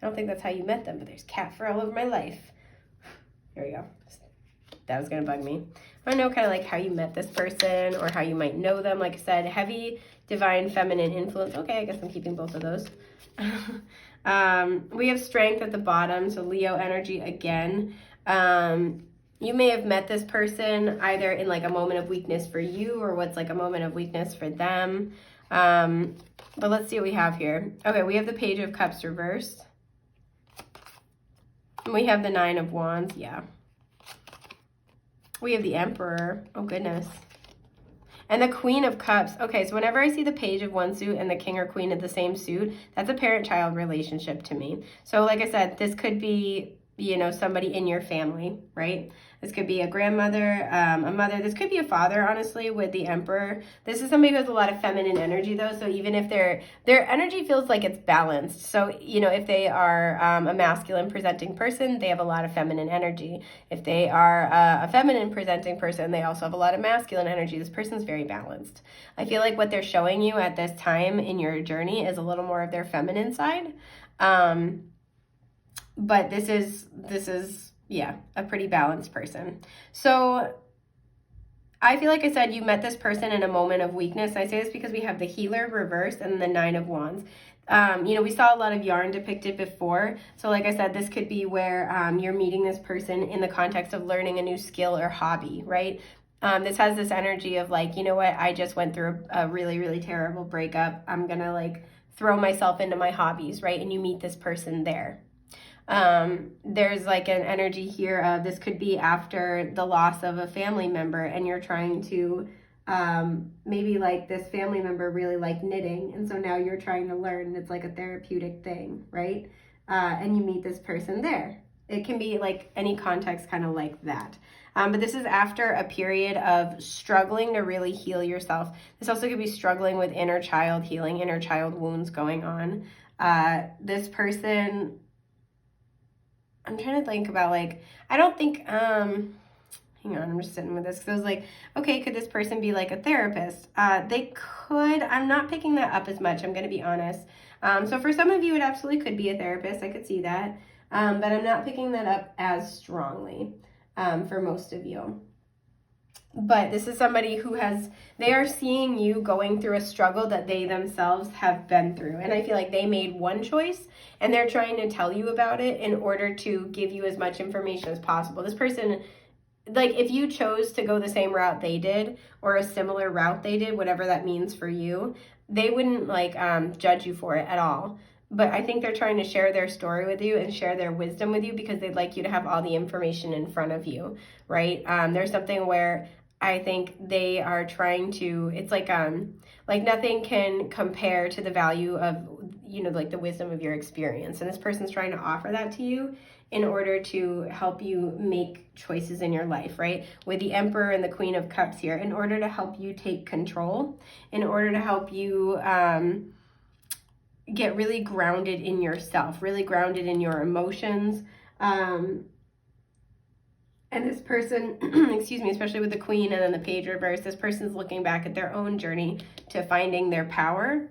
Speaker 1: I don't think that's how you met them, but there's cat fur all over my life. Here we go. That was going to bug me. I want to know kind of like how you met this person or how you might know them. Like I said, heavy, divine, feminine influence. Okay, I guess I'm keeping both of those. We have strength at the bottom, so Leo energy again. You may have met this person either in like a moment of weakness for you or what's like a moment of weakness for them. But let's see what we have here. Okay, we have the Page of Cups reversed. We have the Nine of Wands, yeah. We have the Emperor, oh goodness. And the Queen of Cups. Okay, so whenever I see the Page of one suit and the King or Queen of the same suit, that's a parent-child relationship to me. So like I said, this could be, you know, somebody in your family, right? This could be a grandmother, a mother. This could be a father, honestly, with the Emperor. This is somebody who has a lot of feminine energy, though. So even if their energy feels like it's balanced. So, you know, if they are a masculine presenting person, they have a lot of feminine energy. If they are a feminine presenting person, they also have a lot of masculine energy. This person's very balanced. I feel like what they're showing you at this time in your journey is a little more of their feminine side. But this is yeah, a pretty balanced person. So I feel like I said you met this person in a moment of weakness. I say this because we have the Healer reversed and the Nine of Wands. You know, we saw a lot of yarn depicted before. So like I said, this could be where you're meeting this person in the context of learning a new skill or hobby, right? This has this energy of like, you know what, I just went through a really, really terrible breakup. I'm gonna like throw myself into my hobbies, right? And you meet this person there. There's like an energy here of this could be after the loss of a family member and you're trying to maybe like this family member really like knitting, and so now you're trying to learn. It's like a therapeutic thing, right? And you meet this person there. It can be like any context kind of like that. But this is after a period of struggling to really heal yourself. This also could be struggling with inner child healing, inner child wounds going on. This person, I'm trying to think about like, I don't think, hang on, I'm just sitting with this. Because I was like, okay, could this person be like a therapist? They could. I'm not picking that up as much, I'm going to be honest. So for some of you, it absolutely could be a therapist. I could see that. But I'm not picking that up as strongly for most of you. But this is somebody who they are seeing you going through a struggle that they themselves have been through. And I feel like they made one choice and they're trying to tell you about it in order to give you as much information as possible. This person, like if you chose to go the same route they did or a similar route they did, whatever that means for you, they wouldn't like judge you for it at all. But I think they're trying to share their story with you and share their wisdom with you because they'd like you to have all the information in front of you, right? There's something where I think they are trying to, it's like nothing can compare to the value of, you know, like the wisdom of your experience. And this person's trying to offer that to you in order to help you make choices in your life, right? With the Emperor and the Queen of Cups here, in order to help you take control, in order to help you get really grounded in yourself, really grounded in your emotions. And this person, excuse me, especially with the Queen and then the Page reverse, this person's looking back at their own journey to finding their power.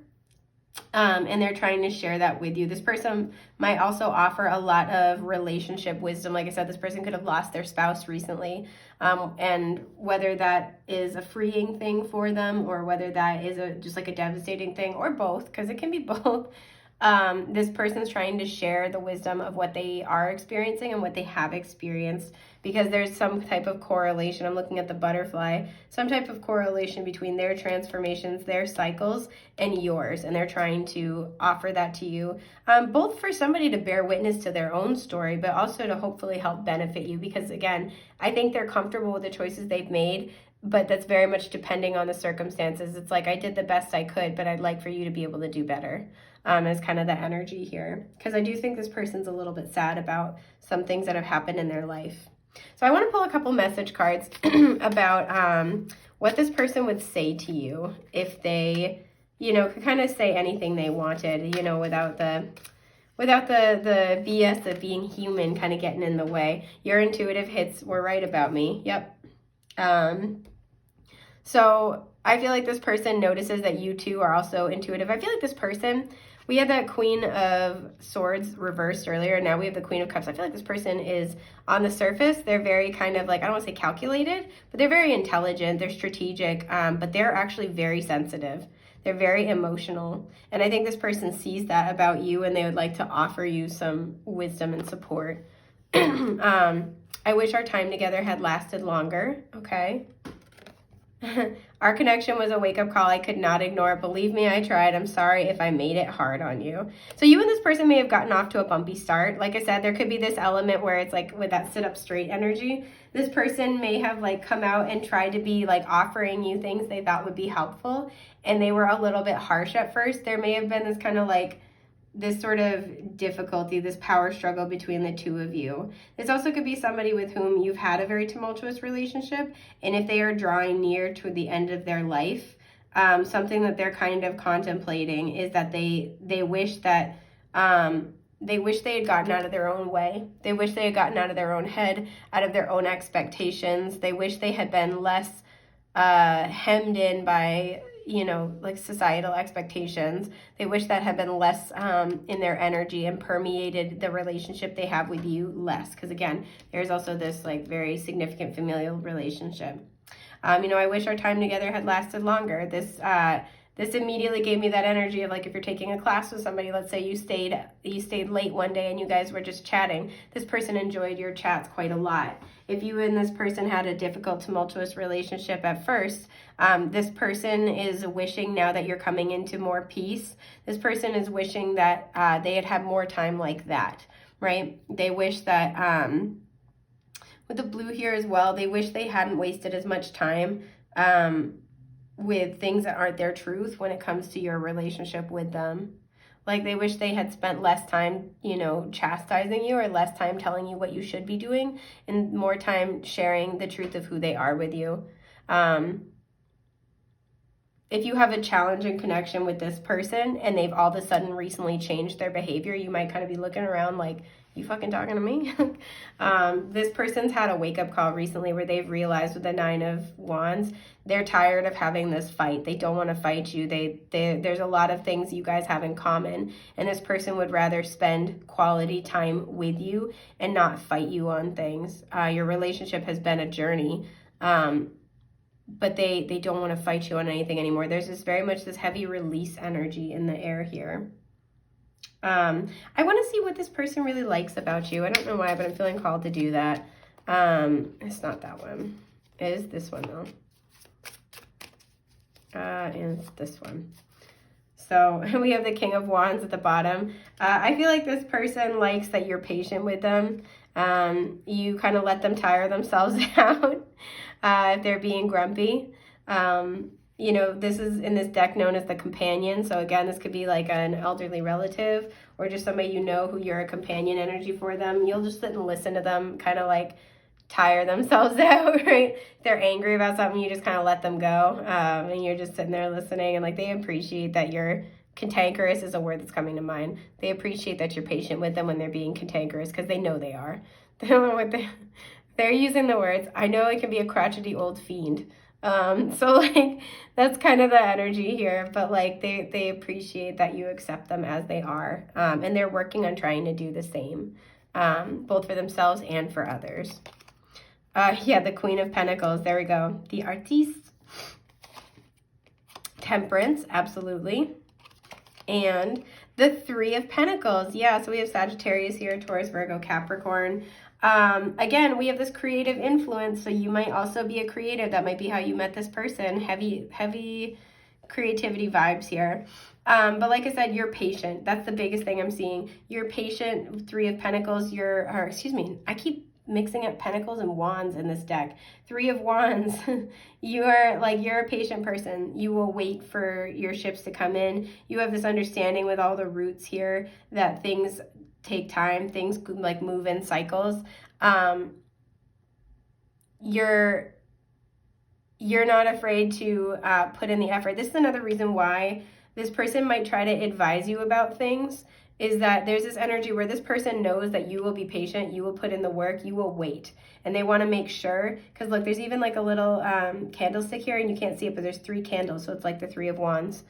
Speaker 1: And they're trying to share that with you. This person might also offer a lot of relationship wisdom. Like I said, this person could have lost their spouse recently. And whether that is a freeing thing for them or whether that is just like a devastating thing or both, because it can be both. This person's trying to share the wisdom of what they are experiencing and what they have experienced, because there's some type of correlation. I'm looking at the butterfly, some type of correlation between their transformations, their cycles, and yours. And they're trying to offer that to you, both for somebody to bear witness to their own story, but also to hopefully help benefit you. Because again, I think they're comfortable with the choices they've made, but that's very much depending on the circumstances. It's like, I did the best I could, but I'd like for you to be able to do better. Is kind of the energy here. Because I do think this person's a little bit sad about some things that have happened in their life. So I want to pull a couple message cards about what this person would say to you if they, you know, could kind of say anything they wanted, you know, without the without the BS of being human kind of getting in the way. Your intuitive hits were right about me. Yep. So I feel like this person notices that you two are also intuitive. I feel like this person, we had that Queen of Swords reversed earlier, and now we have the Queen of Cups. I feel like this person is, on the surface, they're very kind of like, I don't want to say calculated, but they're very intelligent, they're strategic, but they're actually very sensitive. They're very emotional. And I think this person sees that about you, and they would like to offer you some wisdom and support. I wish our time together had lasted longer. Okay. Our connection was a wake-up call I could not ignore. Believe me, I tried. I'm sorry if I made it hard on you. So you and this person may have gotten off to a bumpy start. Like I said, there could be this element where it's like with that sit up straight energy. This person may have like come out and tried to be like offering you things they thought would be helpful, and they were a little bit harsh at first. There may have been this kind of like this sort of difficulty, this power struggle between the two of you. This also could be somebody with whom you've had a very tumultuous relationship, and if they are drawing near to the end of their life, something that they're kind of contemplating is that they wish that they wish they had gotten out of their own way. They wish they had gotten out of their own head, out of their own expectations. They wish they had been less hemmed in by, you know, like societal expectations. They wish that had been less in their energy and permeated the relationship they have with you less. Because again, there's also this like very significant familial relationship. You know, I wish our time together had lasted longer. This immediately gave me that energy of like if you're taking a class with somebody, let's say you stayed late one day and you guys were just chatting. This person enjoyed your chats quite a lot. If you and this person had a difficult, tumultuous relationship at first, this person is wishing now that you're coming into more peace. This person is wishing that they had had more time like that, right? They wish that, with the blue here as well, they wish they hadn't wasted as much time with things that aren't their truth when it comes to your relationship with them. Like they wish they had spent less time, you know, chastising you or less time telling you what you should be doing and more time sharing the truth of who they are with you. If you have a challenging connection with this person and they've all of a sudden recently changed their behavior, you might kind of be looking around like, you fucking talking to me? This person's had a wake-up call recently where they've realized with the 9 of Wands, they're tired of having this fight. They don't want to fight you. There's a lot of things you guys have in common, and this person would rather spend quality time with you and not fight you on things. Your relationship has been a journey, but they don't want to fight you on anything anymore. There's this very much this heavy release energy in the air here. I want to see what this person really likes about you. I don't know why, but I'm feeling called to do that. It's not that one. It is this one, though. And it's this one. So we have the King of Wands at the bottom. I feel like this person likes that you're patient with them. You kind of let them tire themselves out if they're being grumpy. You know, this is in this deck known as the companion. So again, this could be like an elderly relative or just somebody you know who you're a companion energy for them. You'll just sit and listen to them kind of like tire themselves out, right? If they're angry about something, you just kind of let them go. And you're just sitting there listening, and like they appreciate that you're cantankerous is a word that's coming to mind. They appreciate that you're patient with them when they're being cantankerous because they know they are. They don't know what they're using the words. I know it can be a crotchety old fiend. So like that's kind of the energy here, but like they appreciate that you accept them as they are, and they're working on trying to do the same, both for themselves and for others. Yeah, the Queen of Pentacles, there we go. The Artiste. Temperance, absolutely. And the 3 of Pentacles, yeah, so we have Sagittarius here, Taurus, Virgo, Capricorn. Again, we have this creative influence, so you might also be a creative. That might be how you met this person. Heavy creativity vibes here. But like I said, you're patient. That's the biggest thing I'm seeing. You're patient. 3 of Pentacles, I keep mixing up Pentacles and Wands in this deck. 3 of Wands, you're a patient person. You will wait for your ships to come in. You have this understanding with all the roots here that things take time, things like move in cycles. You're not afraid to put in the effort. This is another reason why this person might try to advise you about things is that there's this energy where this person knows that you will be patient, you will put in the work, you will wait. And they want to make sure, because look, there's even like a little candlestick here, and you can't see it, but there's 3 candles, so it's like the 3 of Wands.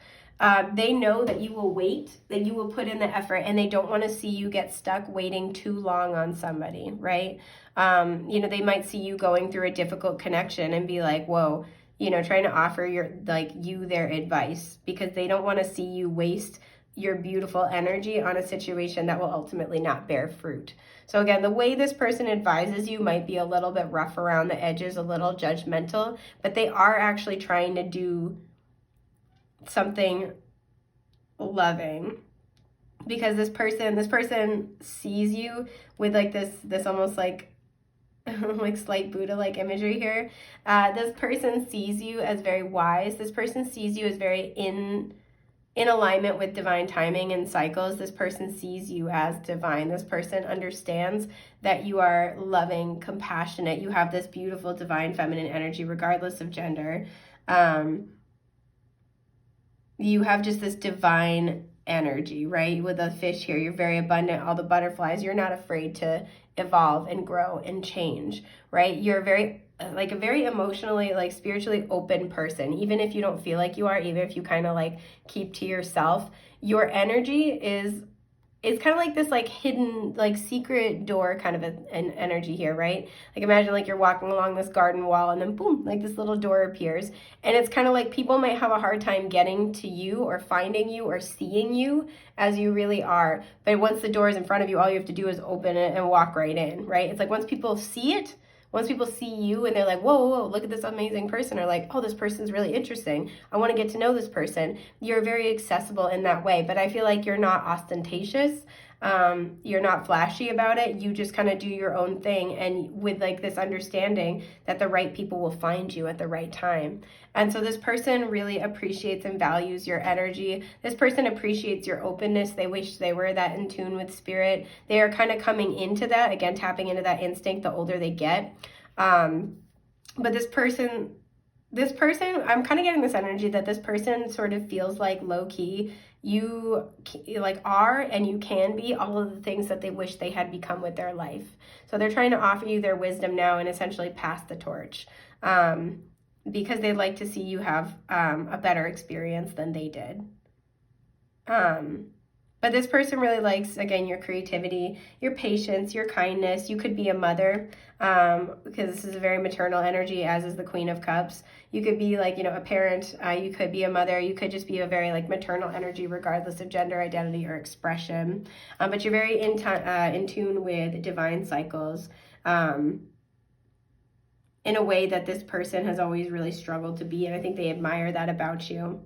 Speaker 1: They know that you will wait, that you will put in the effort, and they don't want to see you get stuck waiting too long on somebody, right? You know, they might see you going through a difficult connection and be like, whoa, you know, trying to offer you their advice, because they don't want to see you waste your beautiful energy on a situation that will ultimately not bear fruit. So again, the way this person advises you might be a little bit rough around the edges, a little judgmental, but they are actually trying to do something loving, because this person sees you with like this almost like like slight Buddha like imagery here. This person sees you as very wise. This person sees you as very in alignment with divine timing and cycles. This person sees you as divine. This person understands that you are loving, compassionate. You have this beautiful divine feminine energy regardless of gender. You have just this divine energy, right? With the fish here, you're very abundant, all the butterflies. You're not afraid to evolve and grow and change, right? You're very like a very emotionally, like spiritually open person. Even if you don't feel like you are, even if you kind of like keep to yourself, your energy is kind of like this like hidden like secret door kind of an energy here, right? Like imagine like you're walking along this garden wall, and then boom, like this little door appears, and it's kind of like people might have a hard time getting to you or finding you or seeing you as you really are. But once the door is in front of you, all you have to do is open it and walk right in, right? It's like once people see it, once people see you and they're like, whoa, whoa, look at this amazing person, or like, oh, this person's really interesting, I want to get to know this person, you're very accessible in that way. But I feel like you're not ostentatious. You're not flashy about it. You just kind of do your own thing, and with like this understanding that the right people will find you at the right time. And so this person really appreciates and values your energy. This person appreciates your openness. They wish they were that in tune with spirit. They are kind of coming into that, again, tapping into that instinct the older they get. But this person, I'm kind of getting this energy that this person sort of feels like low key you like are, and you can be all of the things that they wish they had become with their life. So they're trying to offer you their wisdom now and essentially pass the torch, because they'd like to see you have a better experience than they did. But this person really likes, again, your creativity, your patience, your kindness. You could be a mother, because this is a very maternal energy, as is the Queen of Cups. You could be like, you know, a parent. You could be a mother. You could just be a very like maternal energy, regardless of gender identity or expression. But you're very in tune with divine cycles, in a way that this person has always really struggled to be. And I think they admire that about you.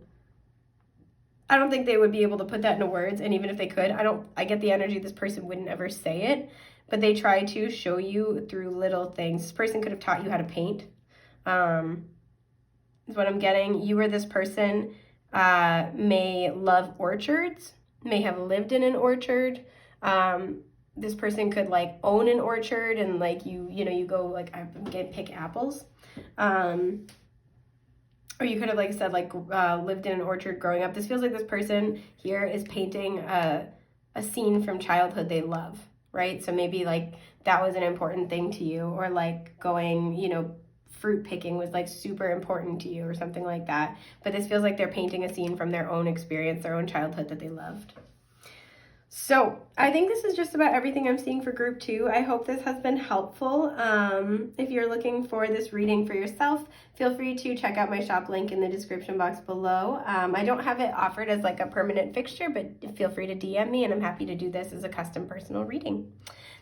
Speaker 1: I don't think they would be able to put that into words, and even if they could, I get the energy this person wouldn't ever say it, but they try to show you through little things. This person could have taught you how to paint, is what I'm getting. You or this person may love orchards, may have lived in an orchard. This person could like own an orchard, and like you go like pick apples. Or you could have, like I said, like lived in an orchard growing up. This feels like this person here is painting a scene from childhood they love, right? So maybe like that was an important thing to you, or like going, you know, fruit picking was like super important to you or something like that. But this feels like they're painting a scene from their own experience, their own childhood that they loved. So I think this is just about everything I'm seeing for group 2. I hope this has been helpful. If you're looking for this reading for yourself, feel free to check out my shop link in the description box below. I don't have it offered as like a permanent fixture, but feel free to DM me, and I'm happy to do this as a custom personal reading.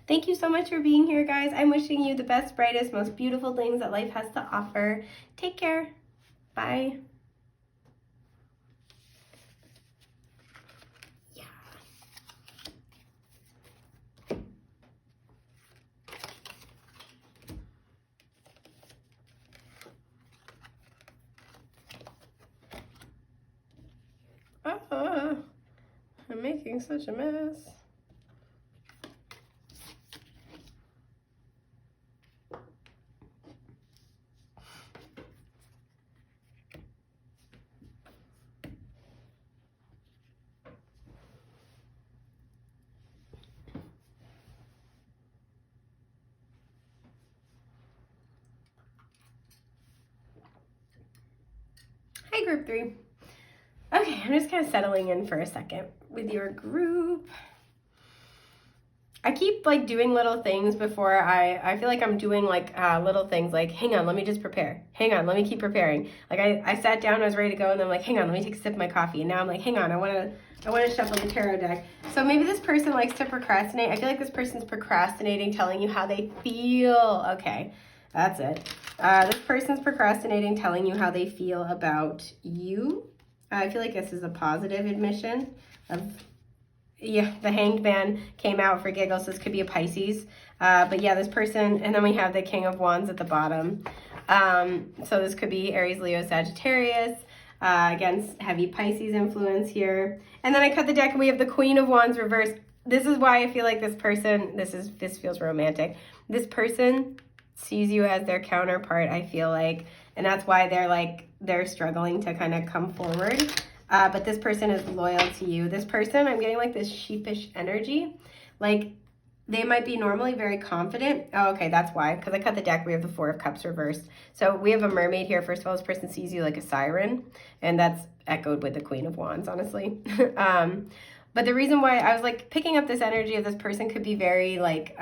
Speaker 1: Thank you so much for being here, guys. I'm wishing you the best, brightest, most beautiful things that life has to offer. Take care. Bye. I'm making such a mess. group 3. Okay, I'm just kind of settling in for a second with your group. I keep like doing little things before I feel like I'm doing like little things like, hang on, let me just prepare. Hang on, let me keep preparing. Like I sat down, I was ready to go, and then I'm like, hang on, let me take a sip of my coffee. And now I'm like, hang on, I want to shuffle the tarot deck. So maybe this person likes to procrastinate. I feel like this person's procrastinating, telling you how they feel. Okay, that's it. This person's procrastinating, telling you how they feel about you. I feel like this is a positive admission of, yeah, the Hanged Man came out for giggles. This could be a Pisces. But yeah, this person, and then we have the King of Wands at the bottom. So this could be Aries, Leo, Sagittarius. Again, heavy Pisces influence here. And then I cut the deck and we have the Queen of Wands reversed. This is why I feel like this person, this feels romantic. This person sees you as their counterpart, I feel like. And that's why they're struggling to kind of come forward. But this person is loyal to you. This person, I'm getting like this sheepish energy. Like they might be normally very confident. Oh, okay, that's why. Because I cut the deck, we have the 4 of Cups reversed. So we have a mermaid here. First of all, this person sees you like a siren. And that's echoed with the Queen of Wands, honestly. But the reason why I was like picking up this energy of this person could be very like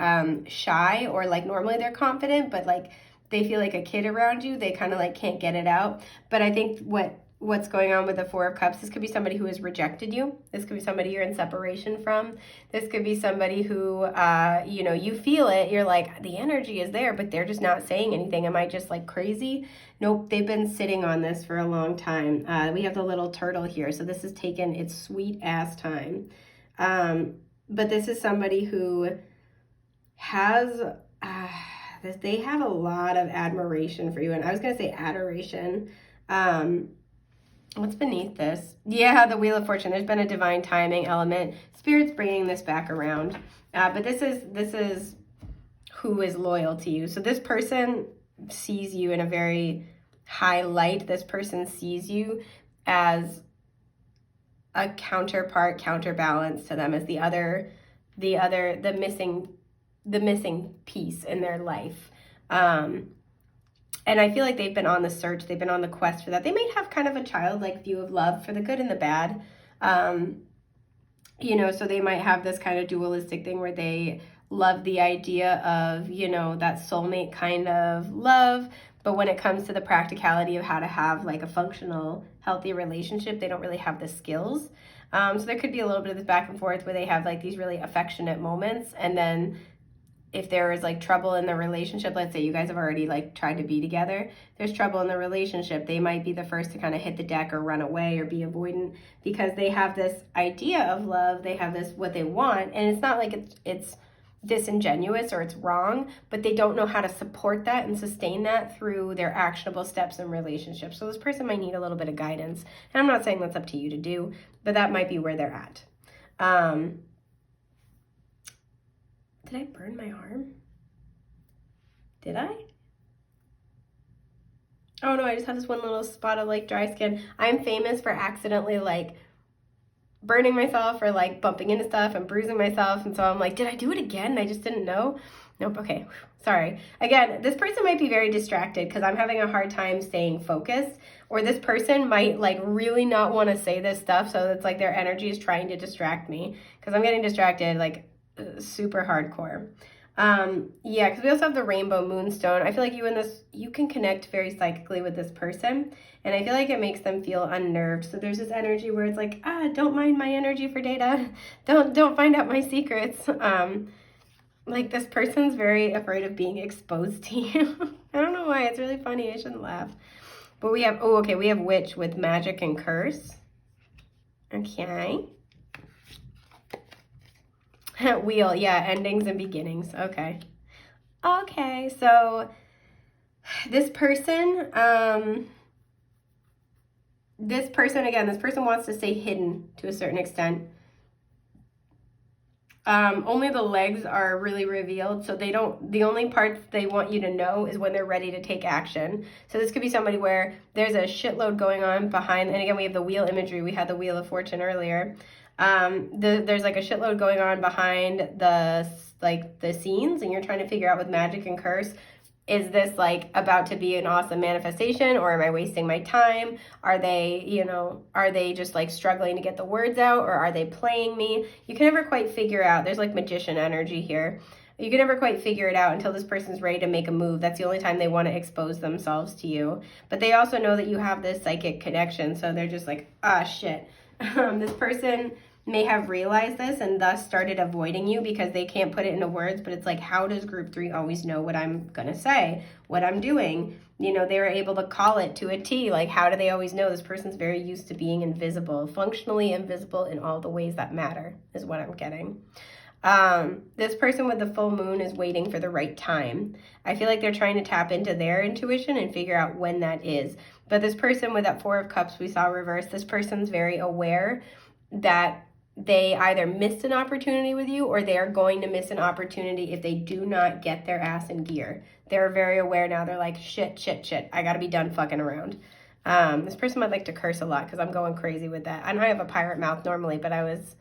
Speaker 1: shy, or like normally they're confident, but like they feel like a kid around you. They kind of like can't get it out. But I think what's going on with the 4 of Cups, this could be somebody who has rejected you. This could be somebody you're in separation from. This could be somebody who, you know, you feel it. You're like, the energy is there, but they're just not saying anything. Am I just like crazy? Nope, they've been sitting on this for a long time. We have the little turtle here. So this has taken its sweet ass time. But this is somebody who has, they have a lot of admiration for you. And I was going to say adoration. What's beneath this? Yeah, the Wheel of Fortune. There's been a divine timing element. Spirit's bringing this back around. But this is who is loyal to you. So this person sees you in a very high light. This person sees you as a counterbalance to them, as the missing piece in their life. And I feel like they've been on the search. They've been on the quest for that. They might have kind of a childlike view of love, for the good and the bad. You know, so they might have this kind of dualistic thing where they love the idea of, you know, that soulmate kind of love. But when it comes to the practicality of how to have like a functional, healthy relationship, they don't really have the skills. So there could be a little bit of this back and forth where they have like these really affectionate moments, and then if there is like trouble in the relationship, let's say you guys have already like tried to be together, there's trouble in the relationship, they might be the first to kind of hit the deck or run away or be avoidant, because they have this idea of love, they have this what they want, and it's not like it's disingenuous or it's wrong, but they don't know how to support that and sustain that through their actionable steps in relationships. So this person might need a little bit of guidance. And I'm not saying that's up to you to do, but that might be where they're at. Did I burn my arm? Did I? Oh no, I just have this one little spot of like dry skin. I'm famous for accidentally like burning myself or like bumping into stuff and bruising myself. And so I'm like, did I do it again? I just didn't know. Nope. Okay. Sorry. Again, this person might be very distracted because I'm having a hard time staying focused, or this person might like really not want to say this stuff. So it's like their energy is trying to distract me because I'm getting distracted like super hardcore. Yeah, because we also have the Rainbow Moonstone. I feel like you can connect very psychically with this person, and I feel like it makes them feel unnerved. So there's this energy where it's like, don't mind my energy for data. Don't find out my secrets. Like this person's very afraid of being exposed to you. I don't know why. It's really funny. I shouldn't laugh. But we have, we have Witch with Magic and Curse. Okay. Wheel, yeah, endings and beginnings. Okay. Okay, so this person wants to stay hidden to a certain extent. Only the legs are really revealed, so the only parts they want you to know is when they're ready to take action. So this could be somebody where there's a shitload going on behind, and again, we have the wheel imagery. We had the Wheel of Fortune earlier. There's like a shitload going on behind the scenes, and you're trying to figure out with Magic and Curse is this like about to be an awesome manifestation, or am I wasting my time? Are they, you know, are they just like struggling to get the words out, or are they playing me? You can never quite figure out. There's like magician energy here. You can never quite figure it out until this person's ready to make a move. That's the only time they want to expose themselves to you. But they also know that you have this psychic connection, so they're just like, ah, shit. This person may have realized this and thus started avoiding you because they can't put it into words, but it's like, how does group 3 always know what I'm gonna say, what I'm doing? You know, they were able to call it to a T. Like, how do they always know? This person's very used to being invisible, functionally invisible in all the ways that matter, is what I'm getting. This person with the full moon is waiting for the right time. I feel like they're trying to tap into their intuition and figure out when that is. But this person with that 4 of Cups we saw reversed, this person's very aware that they either missed an opportunity with you, or they are going to miss an opportunity if they do not get their ass in gear. They're very aware now. They're like, shit, I gotta be done fucking around. This person might like to curse a lot because I'm going crazy with that. I know I have a pirate mouth normally, but I was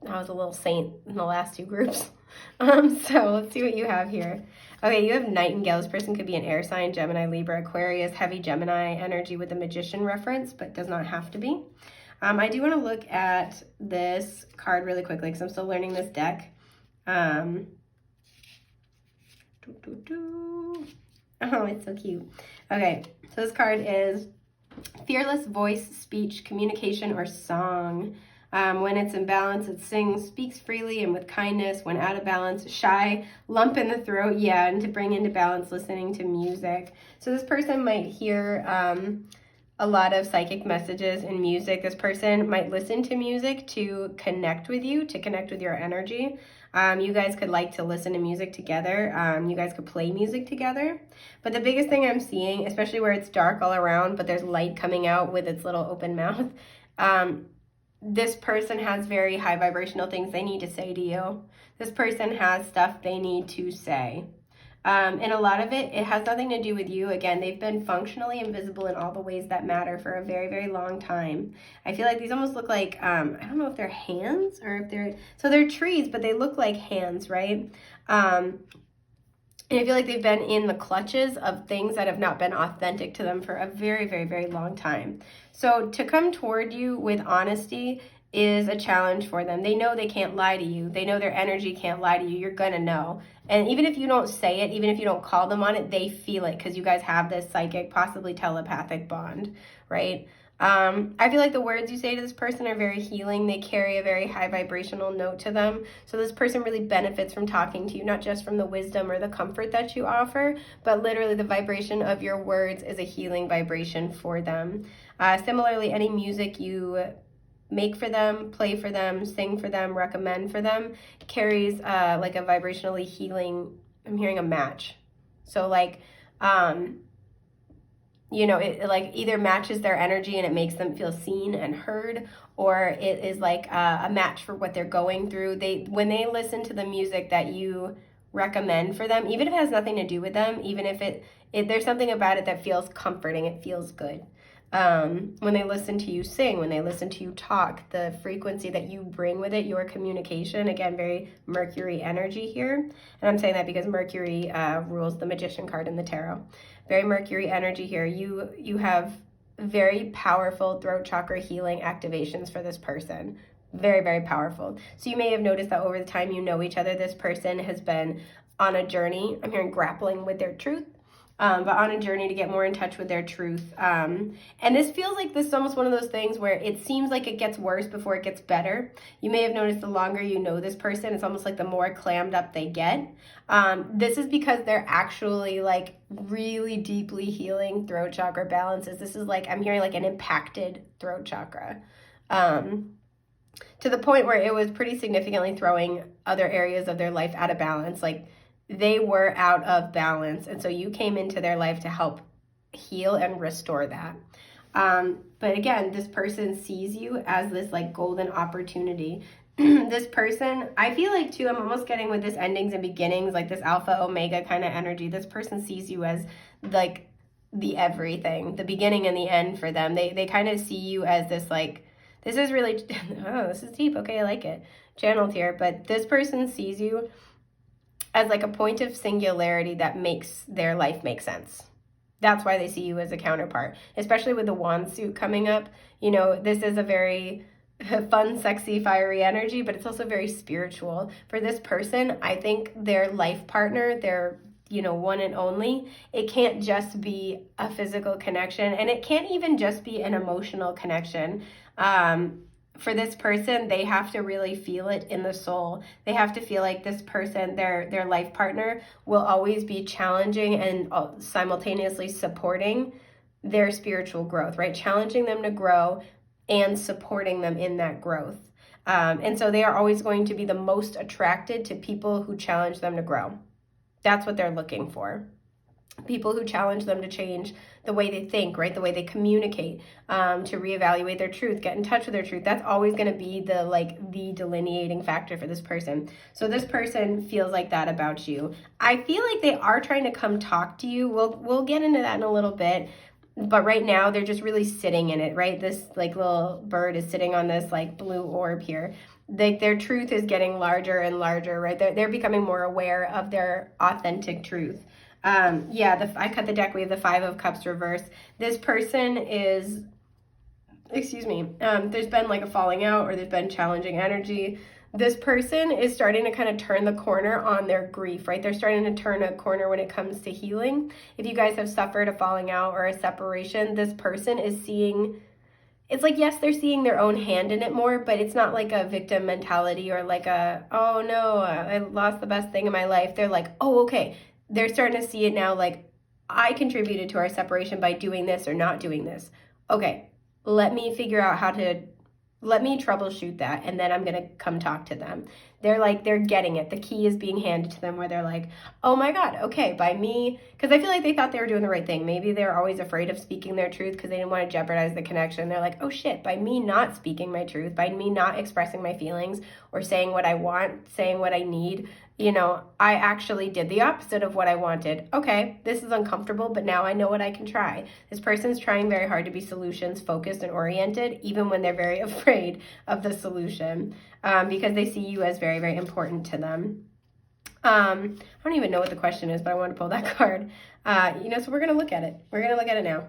Speaker 1: a little saint in the last 2 groups. So let's see what you have here. Okay, you have Nightingale. This person could be an air sign, Gemini, Libra, Aquarius, heavy Gemini energy with the Magician reference, but does not have to be. I do want to look at this card really quickly because I'm still learning this deck. Oh, it's so cute. Okay, so this card is fearless voice, speech, communication, or song. When it's in balance, it sings, speaks freely and with kindness. When out of balance, shy, lump in the throat, yeah, and to bring into balance, listening to music. So this person might hear a lot of psychic messages in music. This person might listen to music to connect with you, to connect with your energy. You guys could like to listen to music together. You guys could play music together. But the biggest thing I'm seeing, especially where it's dark all around, but there's light coming out with its little open mouth, this person has very high vibrational things they need to say to you. This person has stuff they need to say. And a lot of it has nothing to do with you. Again, they've been functionally invisible in all the ways that matter for a very, very long time. I feel like these almost look like, I don't know if they're hands or if they're trees, but they look like hands, right? And I feel like they've been in the clutches of things that have not been authentic to them for a very, very, very long time. So to come toward you with honesty is a challenge for them. They know they can't lie to you. They know their energy can't lie to you. You're gonna know. And even if you don't say it, even if you don't call them on it, they feel it because you guys have this psychic, possibly telepathic bond, right? I feel like the words you say to this person are very healing. They carry a very high vibrational note to them. So this person really benefits from talking to you, not just from the wisdom or the comfort that you offer, but literally the vibration of your words is a healing vibration for them. Similarly, any music you make for them, play for them, sing for them, recommend for them, carries like a vibrationally healing, I'm hearing a match. So like, you know, it like either matches their energy and it makes them feel seen and heard, or it is like a match for what they're going through. When they listen to the music that you recommend for them, even if it has nothing to do with them, even if there's something about it that feels comforting, it feels good. When they listen to you sing, when they listen to you talk, the frequency that you bring with it, your communication, again, very Mercury energy here. And I'm saying that because Mercury rules the Magician card in the tarot. Very Mercury energy here. You have very powerful throat chakra healing activations for this person. Very, very powerful. So you may have noticed that over the time you know each other, this person has been on a journey. I'm hearing grappling with their truth. But on a journey to get more in touch with their truth. And this feels like this is almost one of those things where it seems like it gets worse before it gets better. You may have noticed the longer you know this person, it's almost like the more clammed up they get. This is because they're actually like really deeply healing throat chakra balances. This is like, I'm hearing like an impacted throat chakra. To the point where it was pretty significantly throwing other areas of their life out of balance. Like, they were out of balance, and so you came into their life to help heal and restore that. But again, this person sees you as this like golden opportunity. This person, I feel like too, I'm almost getting with this endings and beginnings, like this alpha omega kind of energy. This person sees you as like the everything, the beginning and the end for them. They kind of see you as this like, this is really, oh, this is deep. Okay, I like it. Channeled here, but this person sees you as like a point of singularity that makes their life make sense. That's why they see you as a counterpart, especially with the wand suit coming up. You know, this is a very fun, sexy, fiery energy, but it's also very spiritual. For this person, I think their life partner, their, you know, one and only, it can't just be a physical connection, and it can't even just be an emotional connection. For this person, they have to really feel it in the soul. They have to feel like this person, their life partner, will always be challenging and simultaneously supporting their spiritual growth, right? Challenging them to grow and supporting them in that growth. And so they are always going to be the most attracted to people who challenge them to grow. That's what they're looking for. People who challenge them to change the way they think, right? The way they communicate, to reevaluate their truth, get in touch with their truth. That's always going to be the delineating factor for this person. So this person feels like that about you. I feel like they are trying to come talk to you. We'll get into that in a little bit. But right now they're just really sitting in it, right? This like little bird is sitting on this like blue orb here. Their truth is getting larger and larger, right? They're becoming more aware of their authentic truth. I cut the deck. We have the Five of Cups reversed. This person is, there's been like a falling out, or there's been challenging energy. This person is starting to kind of turn the corner on their grief, right? They're starting to turn a corner when it comes to healing. If you guys have suffered a falling out or a separation, this person is seeing, it's like, yes, they're seeing their own hand in it more, but it's not like a victim mentality or like a, oh no, I lost the best thing in my life. They're like, oh, okay. They're starting to see it now, like, I contributed to our separation by doing this or not doing this. Okay, let me figure out let me troubleshoot that, and then I'm going to come talk to them. They're getting it. The key is being handed to them where they're like, oh my God, okay, by me, because I feel like they thought they were doing the right thing. Maybe they're always afraid of speaking their truth because they didn't want to jeopardize the connection. They're like, oh shit, by me not speaking my truth, by me not expressing my feelings or saying what I want, saying what I need, you know, I actually did the opposite of what I wanted. Okay, this is uncomfortable, but now I know what I can try. This person's trying very hard to be solutions focused and oriented, even when they're very afraid of the solution, because they see you as very, very important to them. I don't even know what the question is, but I want to pull that card. So we're going to look at it. We're going to look at it now.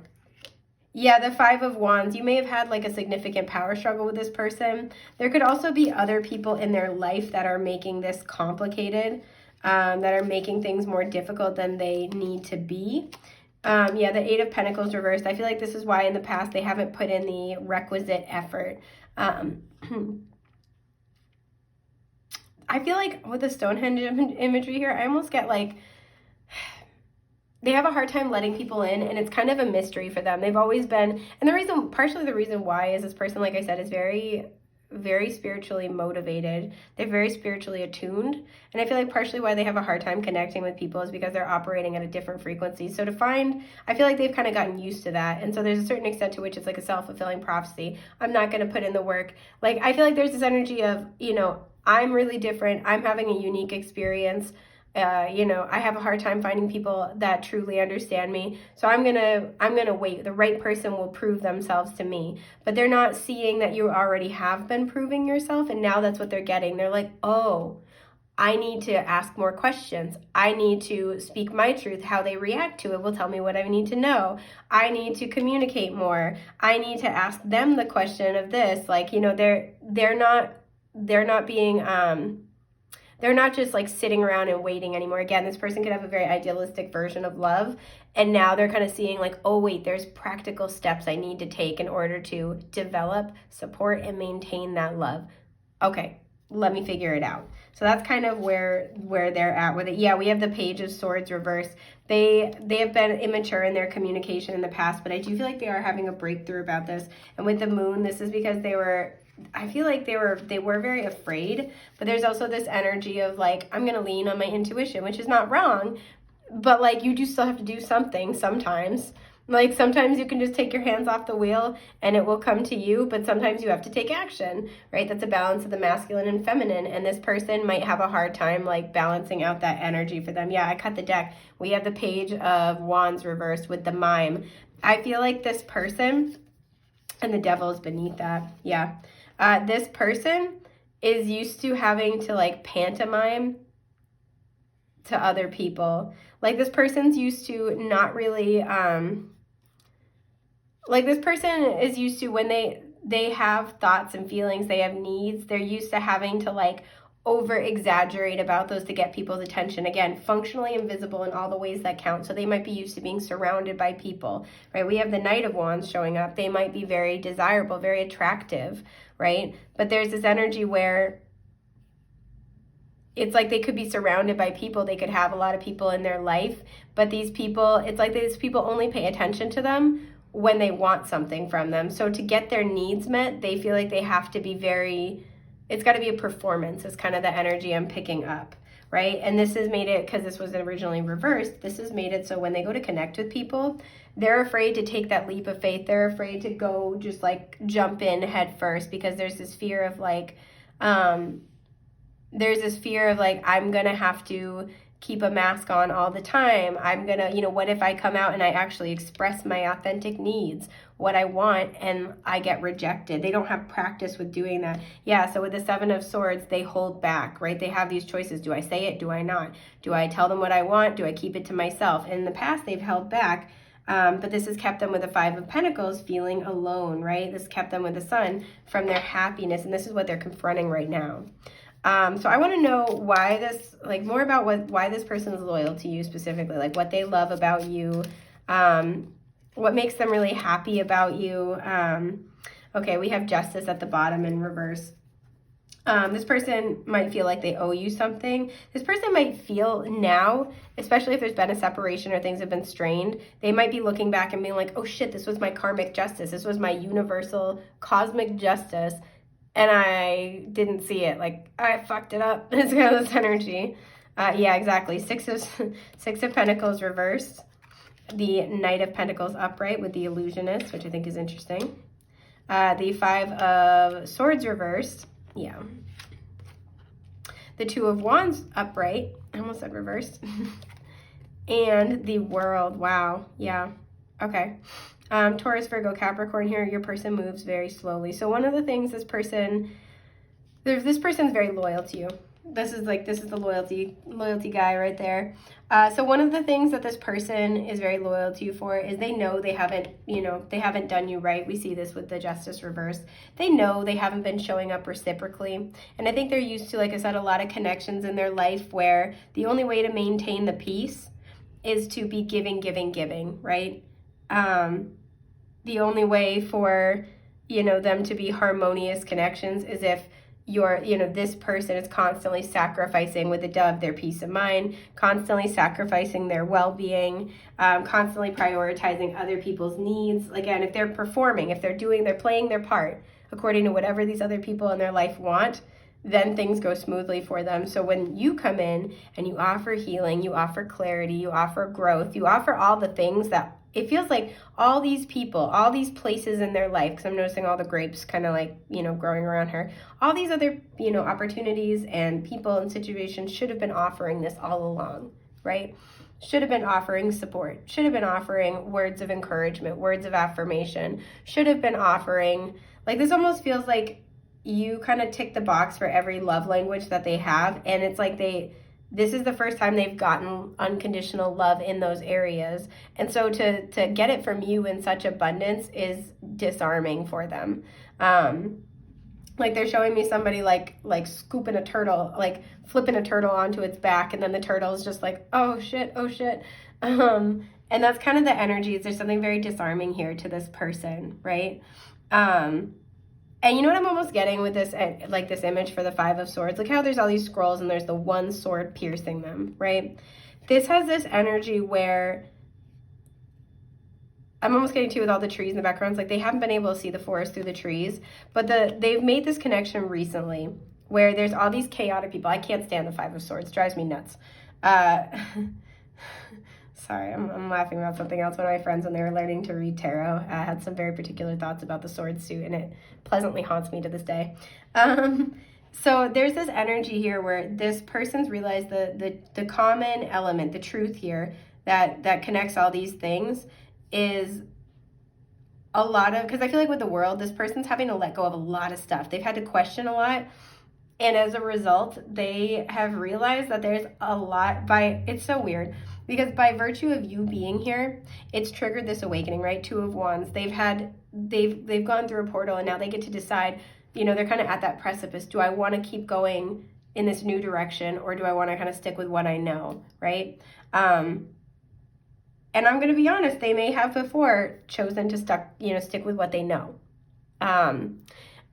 Speaker 1: Yeah, the Five of Wands. You may have had like a significant power struggle with this person. There could also be other people in their life that are making this complicated, that are making things more difficult than they need to be. The Eight of Pentacles reversed. I feel like this is why in the past they haven't put in the requisite effort. I feel like with the Stonehenge imagery here, I almost get like, they have a hard time letting people in, and it's kind of a mystery for them. They've always been, and partially the reason why is this person, like I said, is very, very spiritually motivated. They're very spiritually attuned, and I feel like partially why they have a hard time connecting with people is because they're operating at a different frequency. So I feel like they've kind of gotten used to that, and so there's a certain extent to which it's like a self-fulfilling prophecy. I'm not going to put in the work. Like, I feel like there's this energy of, I'm really different. I'm having a unique experience. I have a hard time finding people that truly understand me. So I'm gonna wait. The right person will prove themselves to me. But they're not seeing that you already have been proving yourself, and now that's what they're getting. They're like, oh, I need to ask more questions. I need to speak my truth. How they react to it will tell me what I need to know. I need to communicate more. I need to ask them the question of this. Like, they're not being they're not just like sitting around and waiting anymore. Again, this person could have a very idealistic version of love, and now they're kind of seeing like, oh wait, there's practical steps I need to take in order to develop, support, and maintain that love. Okay, let me figure it out. So that's kind of where they're at with it. Yeah, we have the Page of Swords reversed. They have been immature in their communication in the past, but I do feel like they are having a breakthrough about this. And with the Moon, this is because I feel like they were very afraid, but there's also this energy of like, I'm going to lean on my intuition, which is not wrong, but like, you do still have to do something sometimes. Like, sometimes you can just take your hands off the wheel and it will come to you, but sometimes you have to take action, right? That's a balance of the masculine and feminine, and this person might have a hard time like balancing out that energy for them. Yeah, I cut the deck. We have the Page of Wands reversed with the Mime. I feel like this person, and the Devil is beneath that, yeah. This person is used to having to like pantomime to other people. Like this person's used to not really, like this person is used to when they have thoughts and feelings, they have needs, they're used to having to like over exaggerate about those to get people's attention. Again, functionally invisible in all the ways that count. So they might be used to being surrounded by people, right? We have the Knight of Wands showing up. They might be very desirable, very attractive, right? But there's this energy where it's like they could be surrounded by people. They could have a lot of people in their life, but these people, it's like these people only pay attention to them when they want something from them. So to get their needs met, they feel like they have to be very, it's got to be a performance. It's kind of the energy I'm picking up, right? And this has made it, because this was originally reversed, this has made it so when they go to connect with people, they're afraid to take that leap of faith. They're afraid to go just like jump in head first, because there's this fear of like, I'm going to have to keep a mask on all the time. I'm going to, what if I come out and I actually express my authentic needs, what I want, and I get rejected? They don't have practice with doing that. Yeah, so with the Seven of Swords, they hold back, right? They have these choices. Do I say it? Do I not? Do I tell them what I want? Do I keep it to myself? In the past, they've held back, but this has kept them with the Five of Pentacles feeling alone, right? This kept them with the Sun from their happiness, and this is what they're confronting right now. So I want to know why this, like more about why this person is loyal to you specifically, like what they love about you, what makes them really happy about you. Okay, we have Justice at the bottom in reverse. This person might feel like they owe you something. This person might feel now, especially if there's been a separation or things have been strained, they might be looking back and being like, oh shit, this was my karmic justice. This was my universal cosmic justice. And I didn't see it. Like, I fucked it up. It's kind of this energy. Yeah, exactly. Six of Pentacles reversed. The Knight of Pentacles upright with the Illusionist, which I think is interesting. The Five of Swords reversed. Yeah. The Two of Wands upright. I almost said reversed. And the World. Wow. Yeah. Okay. Taurus, Virgo, Capricorn here, your person moves very slowly. So one of the things this person's very loyal to you. This is the loyalty guy right there. So one of the things that this person is very loyal to you for is they know they haven't done you right. We see this with the Justice reversed. They know they haven't been showing up reciprocally. And I think they're used to, like I said, a lot of connections in their life where the only way to maintain the peace is to be giving, right? The only way for, them to be harmonious connections is if this person is constantly sacrificing with the Dove their peace of mind, constantly sacrificing their well-being, constantly prioritizing other people's needs. Again, if they're performing, if they're playing their part according to whatever these other people in their life want, then things go smoothly for them. So when you come in and you offer healing, you offer clarity, you offer growth, you offer all the things that it feels like all these people, all these places in their life, because I'm noticing all the grapes kind of like, growing around her, all these other, opportunities and people and situations should have been offering this all along, right? Should have been offering support, should have been offering words of encouragement, words of affirmation, should have been offering, like this almost feels like you kind of tick the box for every love language that they have. And it's like this is the first time they've gotten unconditional love in those areas. And so to get it from you in such abundance is disarming for them. Like they're showing me somebody like scooping a turtle, like flipping a turtle onto its back, and then the turtle is just like, oh shit. And that's kind of the energy. There's something very disarming here to this person, right? And you know what I'm almost getting with this, like this image for the Five of Swords? Look how there's all these scrolls and there's the one sword piercing them, right? This has this energy where I'm almost getting to with all the trees in the background. It's like they haven't been able to see the forest through the trees, but they've made this connection recently where there's all these chaotic people. I can't stand the Five of Swords. It drives me nuts. Sorry, I'm laughing about something else. One of my friends, when they were learning to read tarot, had some very particular thoughts about the sword suit, and it pleasantly haunts me to this day. So there's this energy here where this person's realized the common element, the truth here that connects all these things is a lot of, because I feel like with the world, this person's having to let go of a lot of stuff. They've had to question a lot. And as a result, they have realized that there's a lot it's so weird because by virtue of you being here, it's triggered this awakening, right? Two of Wands. They've gone through a portal, and now they get to decide, they're kind of at that precipice. Do I want to keep going in this new direction, or do I want to kind of stick with what I know, right? And I'm going to be honest, they may have before chosen to stick with what they know.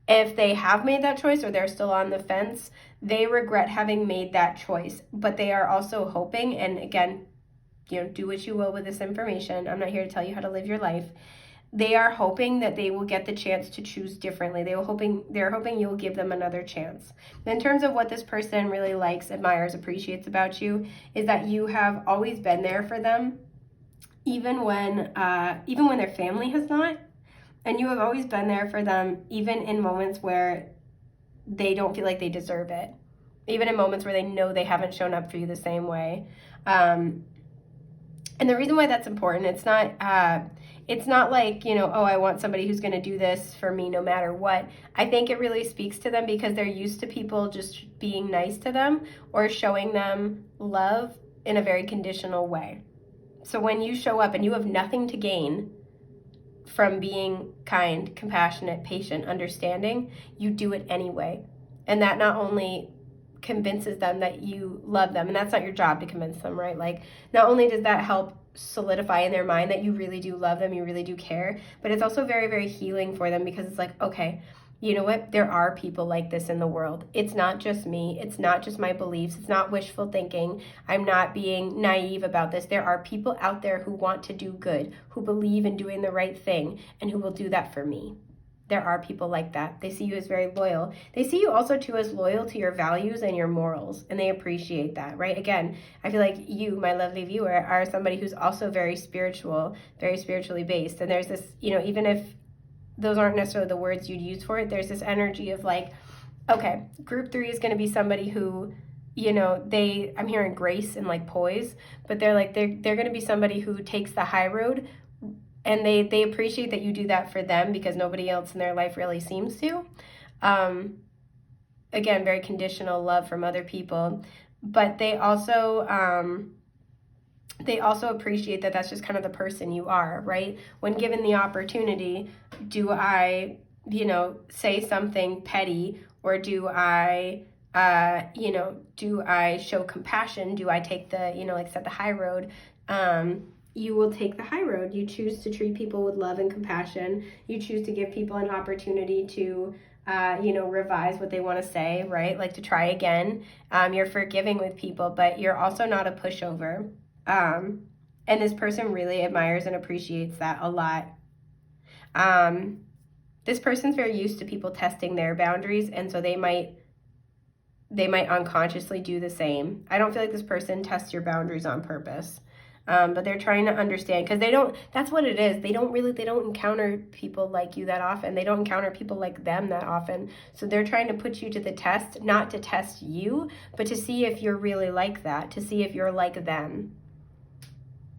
Speaker 1: If they have made that choice or they're still on the fence, they regret having made that choice. But they are also hoping, and again, do what you will with this information. I'm not here to tell you how to live your life. They are hoping that they will get the chance to choose differently. They're hoping you'll give them another chance. In terms of what this person really likes, admires, appreciates about you, is that you have always been there for them, even when their family has not. And you have always been there for them, even in moments where they don't feel like they deserve it. Even in moments where they know they haven't shown up for you the same way. And the reason why that's important, it's not like, oh, I want somebody who's going to do this for me no matter what. I think it really speaks to them because they're used to people just being nice to them or showing them love in a very conditional way. So when you show up and you have nothing to gain from being kind, compassionate, patient, understanding, you do it anyway. And that not only convinces them that you love them, and that's not your job to convince them, right? Like, not only does that help solidify in their mind that you really do love them, you really do care, but it's also very, very healing for them because it's like, okay, you know what? There are people like this in the world. It's not just me. It's not just my beliefs. It's not wishful thinking. I'm not being naive about this. There are people out there who want to do good, who believe in doing the right thing, and who will do that for me. There are people like that. They see you as very loyal. They see you also too as loyal to your values and your morals, and they appreciate that, right? Again, I feel like you, my lovely viewer, are somebody who's also very spiritual, very spiritually based. And there's this, even if those aren't necessarily the words you'd use for it, there's this energy of like, okay, group 3 is going to be somebody who, I'm hearing grace and like poise, but they're going to be somebody who takes the high road, and they appreciate that you do that for them because nobody else in their life really seems to. Again, very conditional love from other people, but they also appreciate that that's just kind of the person you are, right? When given the opportunity, do I, say something petty, or do I, do I show compassion? Do I take the, set the high road? You will take the high road. You choose to treat people with love and compassion. You choose to give people an opportunity to, revise what they want to say, right? Like to try again. You're forgiving with people, but you're also not a pushover. And this person really admires and appreciates that a lot. This person's very used to people testing their boundaries, and so they might unconsciously do the same. I don't feel like this person tests your boundaries on purpose. But they're trying to understand because that's what it is. They don't encounter people like you that often. They don't encounter people like them that often. So they're trying to put you to the test, not to test you, but to see if you're really like that, to see if you're like them,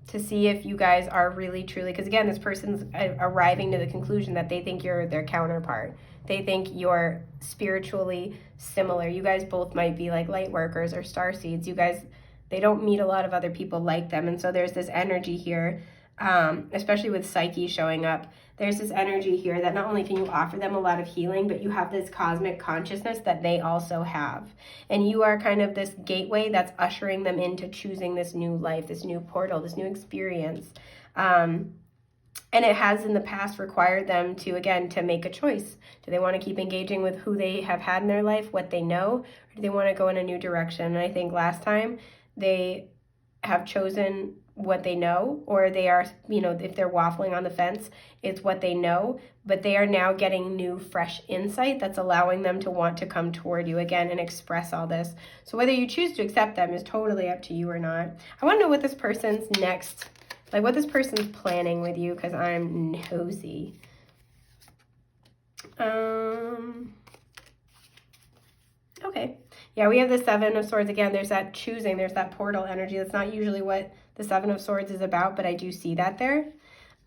Speaker 1: to see if you guys are really, truly, because again, this person's arriving to the conclusion that they think you're their counterpart. They think you're spiritually similar. You guys both might be like light workers or starseeds. You guys, they don't meet a lot of other people like them. And so there's this energy here, especially with Psyche showing up. There's this energy here that not only can you offer them a lot of healing, but you have this cosmic consciousness that they also have. And you are kind of this gateway that's ushering them into choosing this new life, this new portal, this new experience. And it has in the past required them to make a choice. Do they want to keep engaging with who they have had in their life, what they know, or do they want to go in a new direction? And I think last time they have chosen what they know, or they are, if they're waffling on the fence, it's what they know, but they are now getting new, fresh insight that's allowing them to want to come toward you again and express all this. So whether you choose to accept them is totally up to you or not. I want to know what this person's next, what this person's planning with you, because I'm nosy. Okay. Yeah, we have the Seven of Swords again. There's that choosing. There's that portal energy. That's not usually what the Seven of Swords is about, but I do see that there.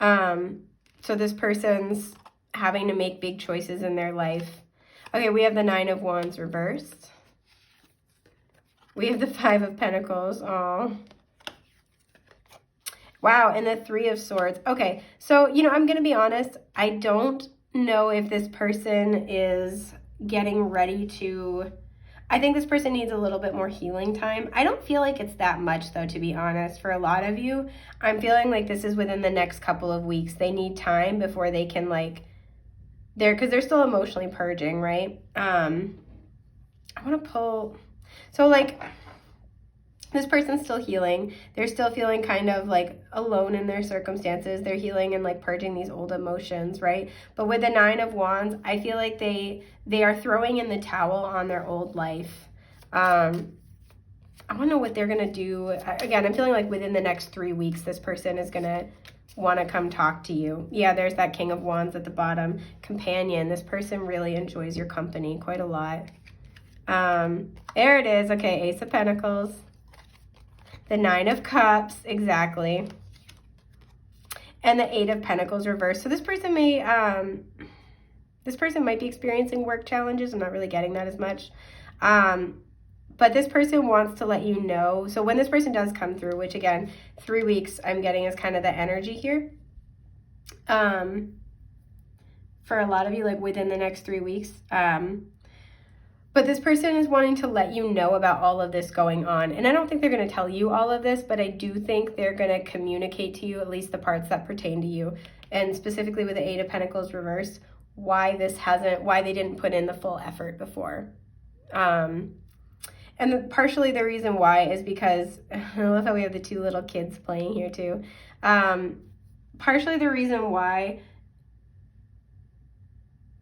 Speaker 1: So this person's having to make big choices in their life. Okay, we have the Nine of Wands reversed. We have the Five of Pentacles. Oh. Wow, and the Three of Swords. Okay, so, you know, I'm going to be honest. I don't know if this person is getting ready to... I think this person needs a little bit more healing time. I don't feel like it's that much, though, to be honest. For a lot of you, I'm feeling like this is within the next couple of weeks. They need time before they can, like... because they're still emotionally purging, right? I want to pull... So, like... This person's still healing. They're still feeling kind of like alone in their circumstances. They're healing and like purging these old emotions, right? But with the Nine of Wands, I feel like they are throwing in the towel on their old life. I want to know what they're going to do. Again, I'm feeling like within the next 3 weeks, this person is going to want to come talk to you. Yeah, there's that King of Wands at the bottom. Companion. This person really enjoys your company quite a lot. There it is. Okay, Ace of Pentacles. The Nine of Cups, exactly. And the Eight of Pentacles reversed. So this person might be experiencing work challenges. I'm not really getting that as much. But this person wants to let you know. So when this person does come through, which again, 3 weeks I'm getting is kind of the energy here. For a lot of you, like within the next 3 weeks. But this person is wanting to let you know about all of this going on. And I don't think they're going to tell you all of this, but I do think they're going to communicate to you at least the parts that pertain to you. And specifically with the Eight of Pentacles reversed, why they didn't put in the full effort before. And partially the reason why is because, I love how we have the two little kids playing here too. Partially the reason why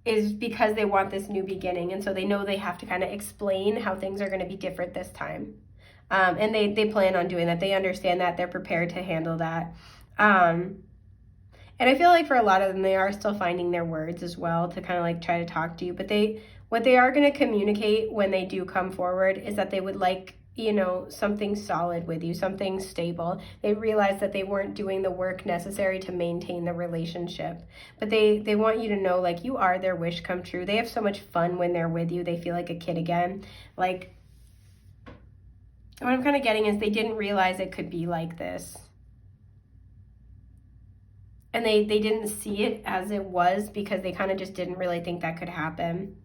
Speaker 1: is because they want this new beginning. And so they know they have to kind of explain how things are going to be different this time. And they plan on doing that. They understand that. They're prepared to handle that. And I feel like for a lot of them, they are still finding their words as well to kind of like try to talk to you. But what they are going to communicate when they do come forward is that they would like, you know, something solid with you, something stable. They realize that they weren't doing the work necessary to maintain the relationship. But they want you to know, like, you are their wish come true. They have so much fun when they're with you. They feel like a kid again. Like, what I'm kind of getting is they didn't realize it could be like this. And they didn't see it as it was because they kind of just didn't really think that could happen.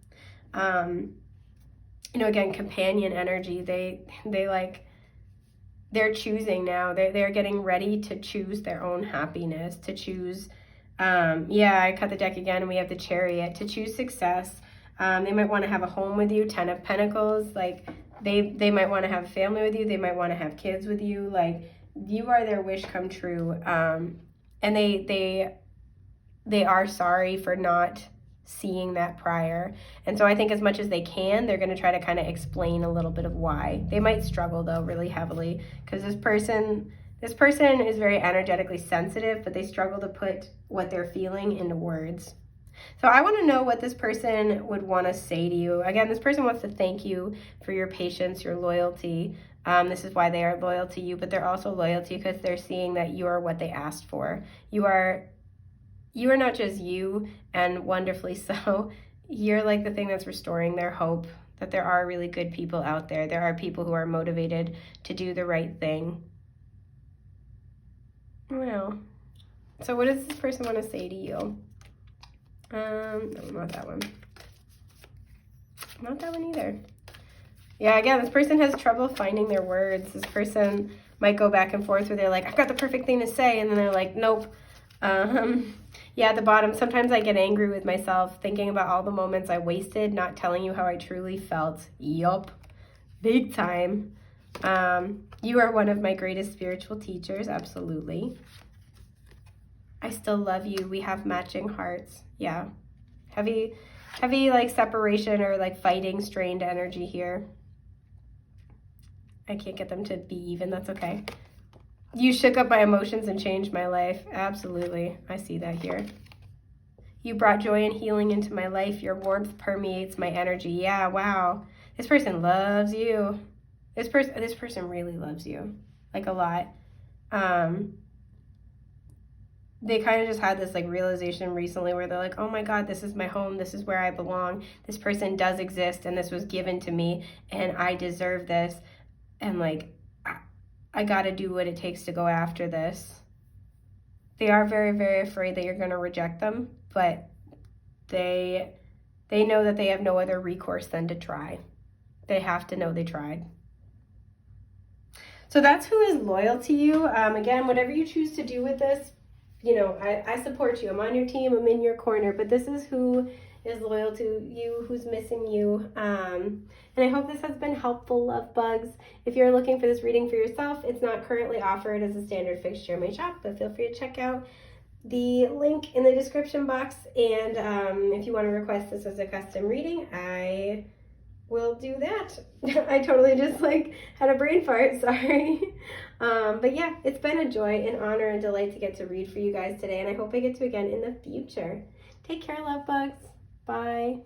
Speaker 1: You know, again, companion energy, they're choosing now. They're getting ready to choose their own happiness, to choose, yeah, I cut the deck again and we have the Chariot, to choose success. They might want to have a home with you, Ten of Pentacles, like they might want to have a family with you. They might want to have kids with you. Like, you are their wish come true. And they are sorry for not seeing that prior. And so I think as much as they can, they're going to try to kind of explain a little bit of why. They might struggle though really heavily because this person is very energetically sensitive, but they struggle to put what they're feeling into words. So I want to know what this person would want to say to you. Again, this person wants to thank you for your patience, your loyalty. This is why they are loyal to you, but they're also loyal to you because they're seeing that you are what they asked for. You are not just you, and wonderfully so. You're like the thing that's restoring their hope, that there are really good people out there. There are people who are motivated to do the right thing. Well, so what does this person want to say to you? No, not that one. Not that one either. Yeah, again, this person has trouble finding their words. This person might go back and forth where they're like, I've got the perfect thing to say, and then they're like, nope. Yeah, at the bottom, sometimes I get angry with myself thinking about all the moments I wasted not telling you how I truly felt. Yup, big time. You are one of my greatest spiritual teachers, absolutely. I still love you. We have matching hearts. Yeah, heavy like separation or like fighting, strained energy here. I can't get them to be even. That's okay. You shook up my emotions and changed my life. Absolutely. I see that here. You brought joy and healing into my life. Your warmth permeates my energy. Yeah, wow. This person loves you. This person really loves you. Like a lot. they kind of just had this like realization recently where they're like, oh my God, this is my home. This is where I belong. This person does exist and this was given to me and I deserve this. And like, I got to do what it takes to go after this. They are very, very afraid that you're going to reject them, but they know that they have no other recourse than to try. They have to know they tried. So that's who is loyal to you. Again, whatever you choose to do with this, you know, I support you. I'm on your team. I'm in your corner. But this is who is loyal to you, who's missing you. And I hope this has been helpful, love bugs. If you're looking for this reading for yourself, it's not currently offered as a standard fixture in my shop, but feel free to check out the link in the description box. And if you want to request this as a custom reading, I will do that. I totally just like had a brain fart, sorry. But yeah, it's been a joy, an honor, and delight to get to read for you guys today, and I hope I get to again in the future. Take care, love bugs. Bye.